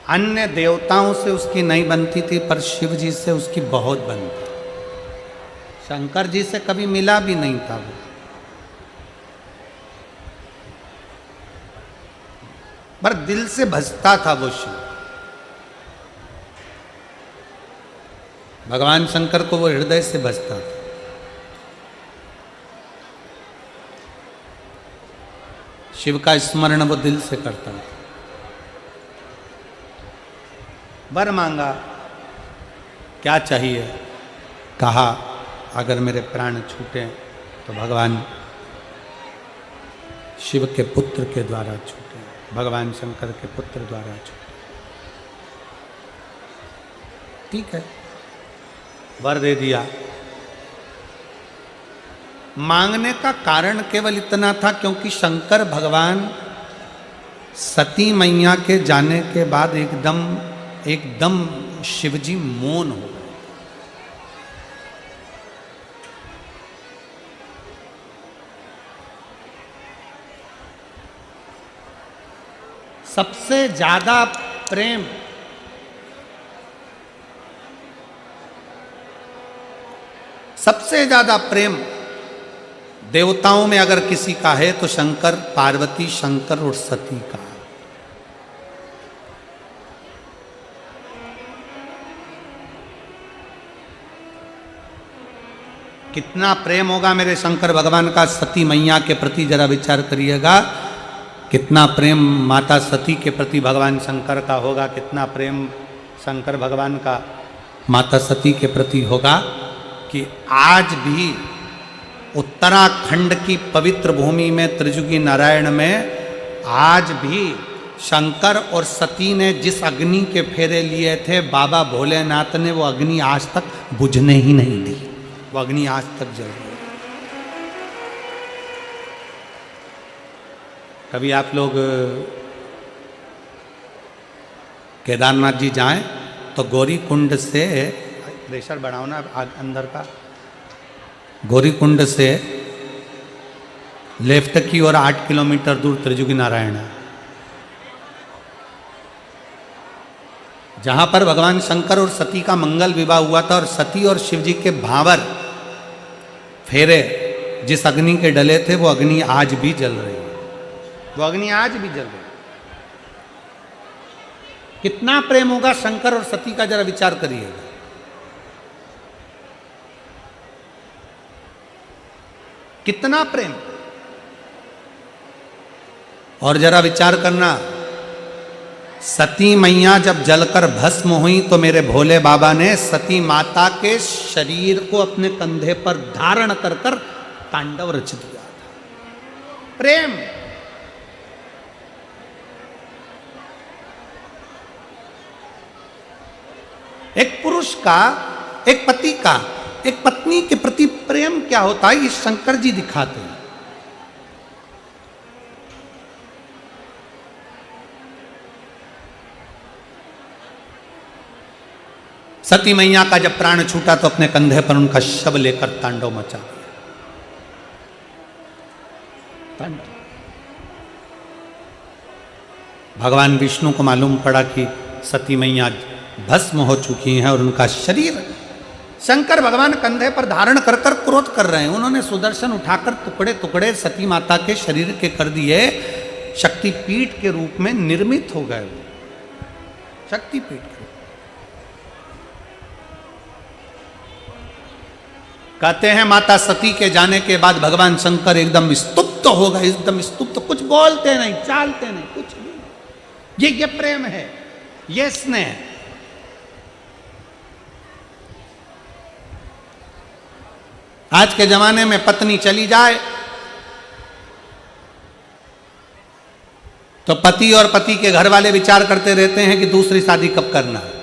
अन्य देवताओं से उसकी नहीं बनती थी पर शिव जी से उसकी बहुत बनती। शंकर जी से कभी मिला भी नहीं था वो। पर दिल से भजता था वो शिव। भगवान शंकर को वो हृदय से भजता था। शिव का स्मरण वो दिल से करता था। वर मांगा, क्या चाहिए? कहा अगर मेरे प्राण छूटे तो भगवान शिव के पुत्र के द्वारा छूटे, भगवान शंकर के पुत्र द्वारा छूटे। ठीक है, वर दे दिया। मांगने का कारण केवल इतना था क्योंकि शंकर भगवान सती मैया के जाने के बाद एकदम शिवजी मौन हो गए। सबसे ज्यादा प्रेम देवताओं में अगर किसी का है तो शंकर, पार्वती, शंकर और सती का। कितना प्रेम होगा मेरे शंकर भगवान का सती मैया के प्रति, जरा विचार करिएगा। कितना प्रेम माता सती के प्रति भगवान शंकर का होगा, कितना प्रेम शंकर भगवान का माता सती के प्रति होगा कि आज भी उत्तराखंड की पवित्र भूमि में त्रिजुगी नारायण में आज भी शंकर और सती ने जिस अग्नि के फेरे लिए थे, बाबा भोलेनाथ ने वो अग्नि आज तक बुझने ही नहीं दी। वो अग्नि आज तक जल रही है। कभी आप लोग केदारनाथ जी जाएं तो गौरी कुंड से, प्रेशर बढ़ाओ ना अंदर का, गौरी कुंड से लेफ्ट की ओर 8 किलोमीटर दूर त्रिजुगी नारायण है, जहां पर भगवान शंकर और सती का मंगल विवाह हुआ था। और सती और शिवजी के भावर फेरे जिस अग्नि के डले थे वो अग्नि आज भी जल रही है। वो अग्नि आज भी जल रही है। कितना प्रेम होगा शंकर और सती का, जरा विचार करिएगा। कितना प्रेम। और जरा विचार करना, सती मैया जब जलकर भस्म हुई तो मेरे भोले बाबा ने सती माता के शरीर को अपने कंधे पर धारण कर कर तांडव रच दिया था। प्रेम। एक पुरुष का, एक पति का एक पत्नी के प्रति प्रेम क्या होता है, ये शंकर जी दिखाते हैं। सती मैया का जब प्राण छूटा तो अपने कंधे पर उनका शव लेकर तांडव मचा दिया। तांडव। भगवान विष्णु को मालूम पड़ा कि सती मैया भस्म हो चुकी हैं और उनका शरीर शंकर भगवान कंधे पर धारण कर कर क्रोध कर रहे हैं। उन्होंने सुदर्शन उठाकर टुकड़े टुकड़े सती माता के शरीर के कर दिए। शक्तिपीठ के रूप में निर्मित हो गए। शक्तिपीठ के कहते हैं माता सती के जाने के बाद भगवान शंकर एकदम स्तुप्त हो गए। एकदम स्तुप्त, कुछ बोलते नहीं, चालते नहीं, कुछ नहीं। ये प्रेम है, ये स्नेह। आज के जमाने में पत्नी चली जाए तो पति और पति के घर वाले विचार करते रहते हैं कि दूसरी शादी कब करना है।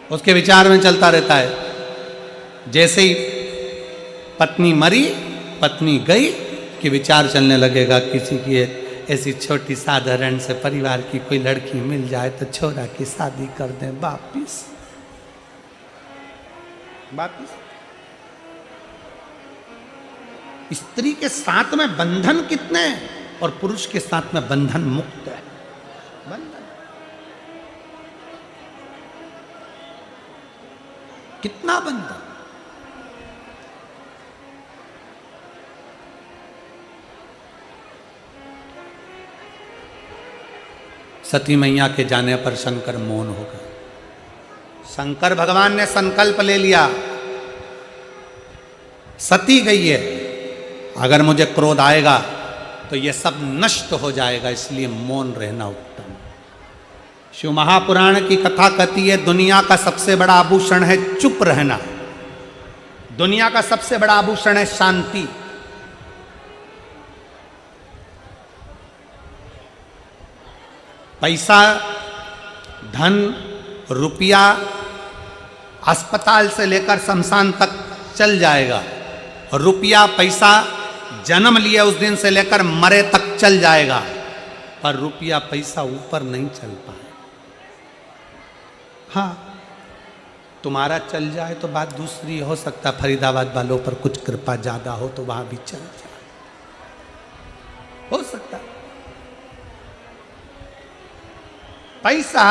उसके विचार में चलता रहता है। जैसे ही पत्नी मरी, पत्नी गई कि विचार चलने लगेगा किसी की ऐसी छोटी साधारण से परिवार की कोई लड़की मिल जाए तो छोरा की शादी कर दें वापिस। स्त्री के साथ में बंधन कितने हैं और पुरुष के साथ में बंधन मुक्त है। बंधन कितना बंधन। सती मैया के जाने पर शंकर मौन हो गए। शंकर भगवान ने संकल्प ले लिया, सती गई है, अगर मुझे क्रोध आएगा तो ये सब नष्ट हो जाएगा, इसलिए मौन रहना उत्तम। शिव महापुराण की कथा कहती है दुनिया का सबसे बड़ा आभूषण है चुप रहना, दुनिया का सबसे बड़ा आभूषण है शांति। पैसा, धन, रुपया अस्पताल से लेकर शमशान तक चल जाएगा, रुपया पैसा जन्म लिए उस दिन से लेकर मरे तक चल जाएगा, पर रुपया पैसा ऊपर नहीं चल पाए। हाँ, तुम्हारा चल जाए तो बात दूसरी, हो सकता फरीदाबाद वालों पर कुछ कृपा ज्यादा हो तो वहां भी चल जाए, हो सकता। पैसा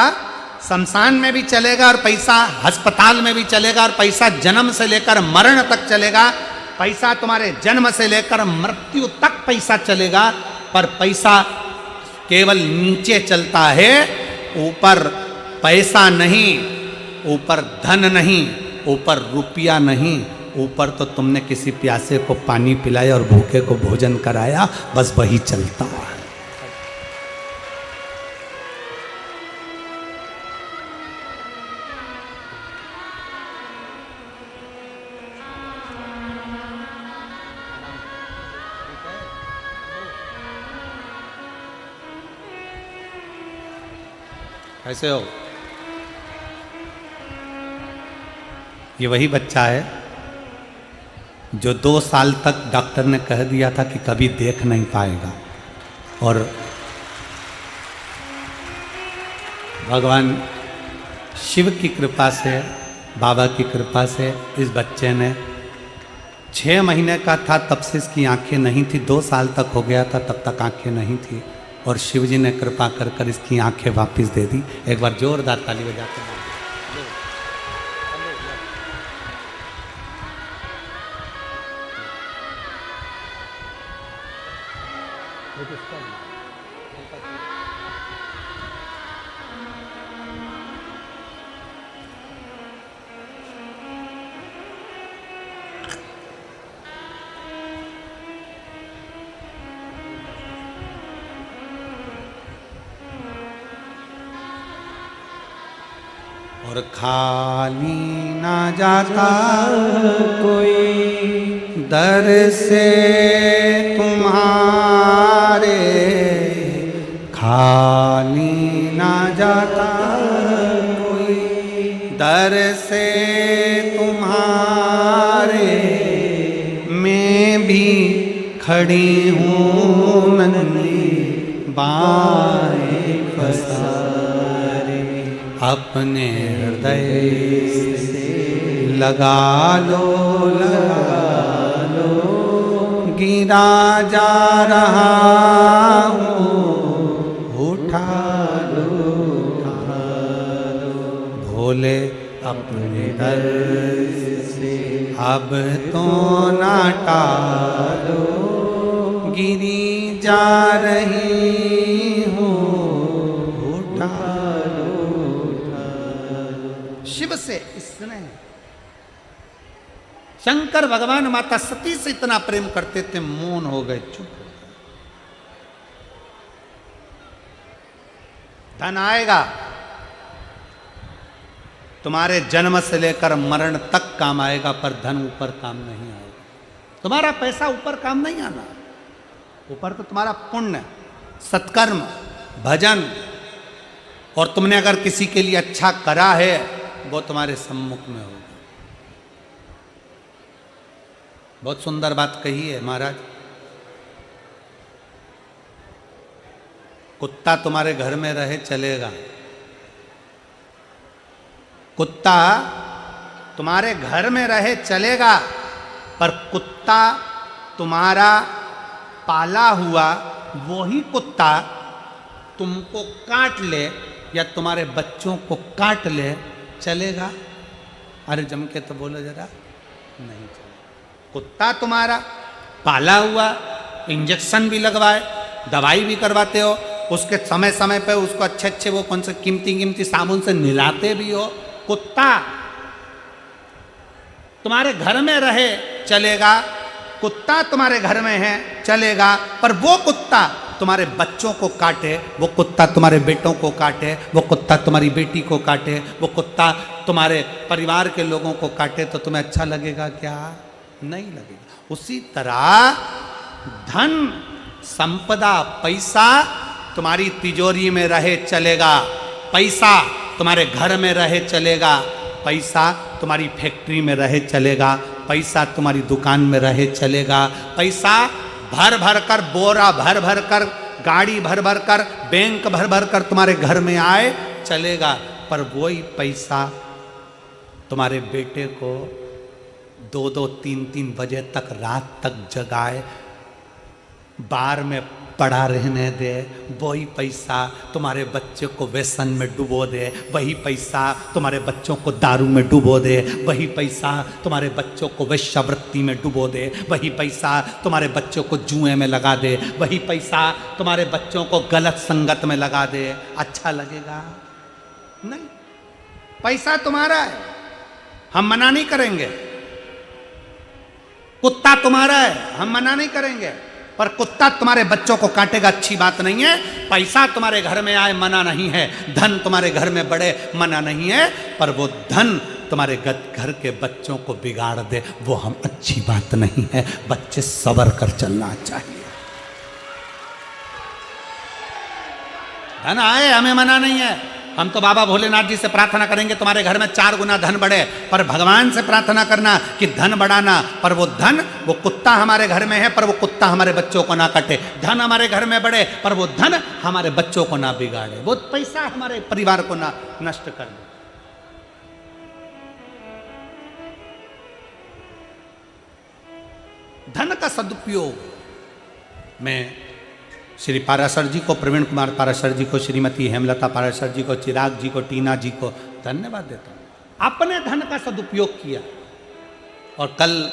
शमशान में भी चलेगा और पैसा अस्पताल में भी चलेगा और पैसा जन्म से लेकर मरण तक चलेगा, पैसा तुम्हारे जन्म से लेकर मृत्यु तक पैसा चलेगा, पर पैसा केवल नीचे चलता है, ऊपर पैसा नहीं, ऊपर धन नहीं, ऊपर रुपया नहीं, ऊपर तो तुमने किसी प्यासे को पानी पिलाया और भूखे को भोजन कराया, बस वही चलता है। कैसे हो? ये वही बच्चा है जो 2 साल तक डॉक्टर ने कह दिया था कि कभी देख नहीं पाएगा, और भगवान शिव की कृपा से, बाबा की कृपा से इस बच्चे ने 6 महीने का था तब से इसकी आंखें नहीं थी, 2 साल तक हो गया था तब तक आंखें नहीं थी, और शिव जी ने कृपा कर कर इसकी आंखें वापस दे दी। एक बार जोरदार ताली बजाते हैं। और खाली ना जाता कोई दर से तुम्हारे, खाली ना जाता कोई दर से तुम्हारे, मैं भी खड़ी हूँ नंदी बाएं पसारे, अपने हृदय से लगा लो, गिरा जा रहा हूँ, उठा लो, भोले अपने दर से अब तो ना टालो, गिरी जा रही हूँ, उठा लो। शिव से स्नेह, शंकर भगवान माता सती से इतना प्रेम करते थे, मौन हो गए, चुप हो गए। धन आएगा, तुम्हारे जन्म से लेकर मरण तक काम आएगा, पर धन ऊपर काम नहीं आएगा। तुम्हारा पैसा ऊपर काम नहीं आना, ऊपर तो तुम्हारा पुण्य, सत्कर्म, भजन, और तुमने अगर किसी के लिए अच्छा करा है वो तुम्हारे सम्मुख में होगा। बहुत सुंदर बात कही है महाराज। कुत्ता तुम्हारे घर में रहे चलेगा, कुत्ता तुम्हारे घर में रहे चलेगा, पर कुत्ता तुम्हारा पाला हुआ वही कुत्ता तुमको काट ले या तुम्हारे बच्चों को काट ले, चलेगा? अरे जम के तो बोलो जरा, नहीं चलेगा। कुत्ता तुम्हारा पाला हुआ, इंजेक्शन भी लगवाए, दवाई भी करवाते हो, उसके समय समय पे उसको अच्छे अच्छे वो कौन से कीमती कीमती साबुन से नहलाते भी हो। कुत्ता तुम्हारे घर में रहे चलेगा, कुत्ता तुम्हारे घर में है चलेगा, पर वो कुत्ता तुम्हारे बच्चों को काटे, वो कुत्ता तुम्हारे बेटों को काटे, वो कुत्ता तुम्हारी बेटी को काटे, वो कुत्ता तुम्हारे परिवार के लोगों को काटे, तो तुम्हें अच्छा लगेगा क्या? नहीं लगेगा। उसी तरह धन संपदा पैसा तुम्हारी तिजोरी में रहे चलेगा, पैसा तुम्हारे घर में रहे चलेगा, पैसा तुम्हारी फैक्ट्री में रहे चलेगा, पैसा तुम्हारी दुकान में रहे चलेगा, पैसा भर भर कर, बोरा भर भर कर, गाड़ी भर भर कर, बैंक भर भर कर तुम्हारे घर में आए चलेगा, पर वही पैसा तुम्हारे बेटे को 2-2, 3-3 बजे तक रात तक जगाए, बार में पड़ा रहने दे, वही पैसा तुम्हारे बच्चे को व्यसन में डुबो दे, वही पैसा तुम्हारे बच्चों को दारू में डुबो दे, वही पैसा तुम्हारे बच्चों को वेश्यावृत्ति में डुबो दे, वही पैसा तुम्हारे बच्चों को जुए में लगा दे, वही पैसा तुम्हारे बच्चों को गलत संगत में लगा दे, अच्छा लगेगा? नहीं। पैसा तुम्हारा है, हम मना नहीं करेंगे। कुत्ता तुम्हारा है, हम मना नहीं करेंगे, पर कुत्ता तुम्हारे बच्चों को काटेगा, अच्छी बात नहीं है। पैसा तुम्हारे घर में आए मना नहीं है, धन तुम्हारे घर में बढ़े मना नहीं है, पर वो धन तुम्हारे घर के बच्चों को बिगाड़ दे, वो हम अच्छी बात नहीं है। बच्चे सबर कर चलना चाहिए। धन आए हमें मना नहीं है, हम तो बाबा भोलेनाथ जी से प्रार्थना करेंगे तुम्हारे घर में 4 गुना धन बढ़े, पर भगवान से प्रार्थना करना कि धन बढ़ाना, पर वो धन, वो कुत्ता हमारे घर में है, पर वो कुत्ता हमारे बच्चों को ना काटे। धन हमारे घर में बढ़े, पर वो धन हमारे बच्चों को ना बिगाड़े, वो पैसा हमारे परिवार को ना नष्ट कर दे। धन का सदुपयोग मैं श्री पाराशर जी को, प्रवीण कुमार पाराशर जी को, श्रीमती हेमलता पाराशर जी को, चिराग जी को, टीना जी को धन्यवाद देता हूँ। अपने धन का सदुपयोग किया। और कल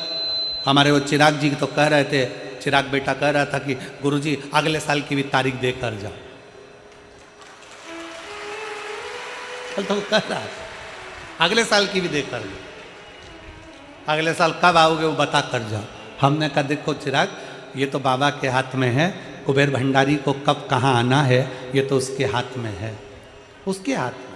हमारे वो चिराग जी तो कह रहे थे, चिराग बेटा कह रहा था कि गुरुजी अगले साल की भी तारीख देकर जाओ। कल तो वो कह रहा था अगले साल की भी देकर जाओ, अगले साल कब आओगे वो बता कर जाओ। हमने कहा देखो चिराग, ये तो बाबा के हाथ में है, कुबेर भंडारी को कब कहाँ आना है ये तो उसके हाथ में है, उसके हाथ में।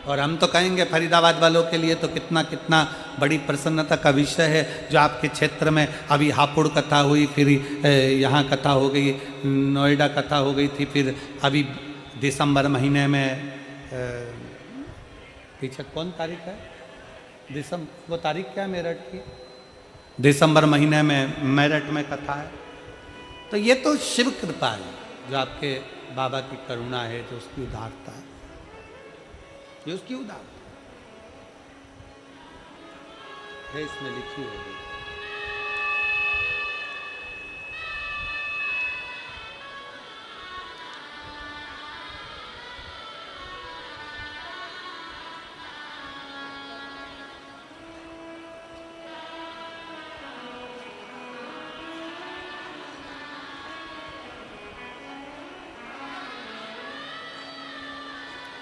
और हम तो कहेंगे फरीदाबाद वालों के लिए तो कितना कितना बड़ी प्रसन्नता का विषय है जो आपके क्षेत्र में अभी हापुड़ कथा हुई, फिर यहाँ कथा हो गई, नोएडा कथा हो गई थी, फिर अभी दिसंबर महीने में पीछे कौन तारीख है, वो तारीख क्या है मेरठ की, दिसंबर महीने में मेरठ में कथा है। तो ये तो शिव कृपा है, जो आपके बाबा की करुणा है, जो उसकी उदारता है, ये उसकी उदारता है, इसमें लिखी होगी।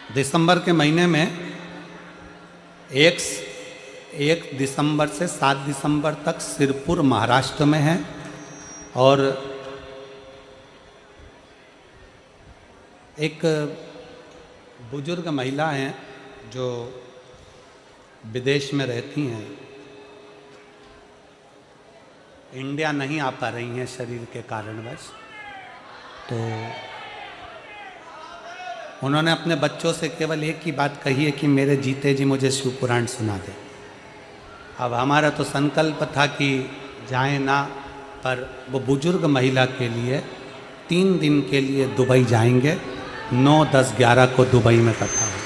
दिसंबर के महीने में 1 दिसंबर से 7 दिसंबर तक सिरपुर महाराष्ट्र में है, और एक बुजुर्ग महिला हैं जो विदेश में रहती हैं, इंडिया नहीं आ पा रही हैं शरीर के कारणवश, तो उन्होंने अपने बच्चों से केवल एक ही बात कही है कि मेरे जीते जी मुझे शिव पुराण सुना दे। अब हमारा तो संकल्प था कि जाए ना, पर वो बुजुर्ग महिला के लिए 3 दिन के लिए दुबई जाएंगे, 9, 10, 11 को दुबई में कथा है।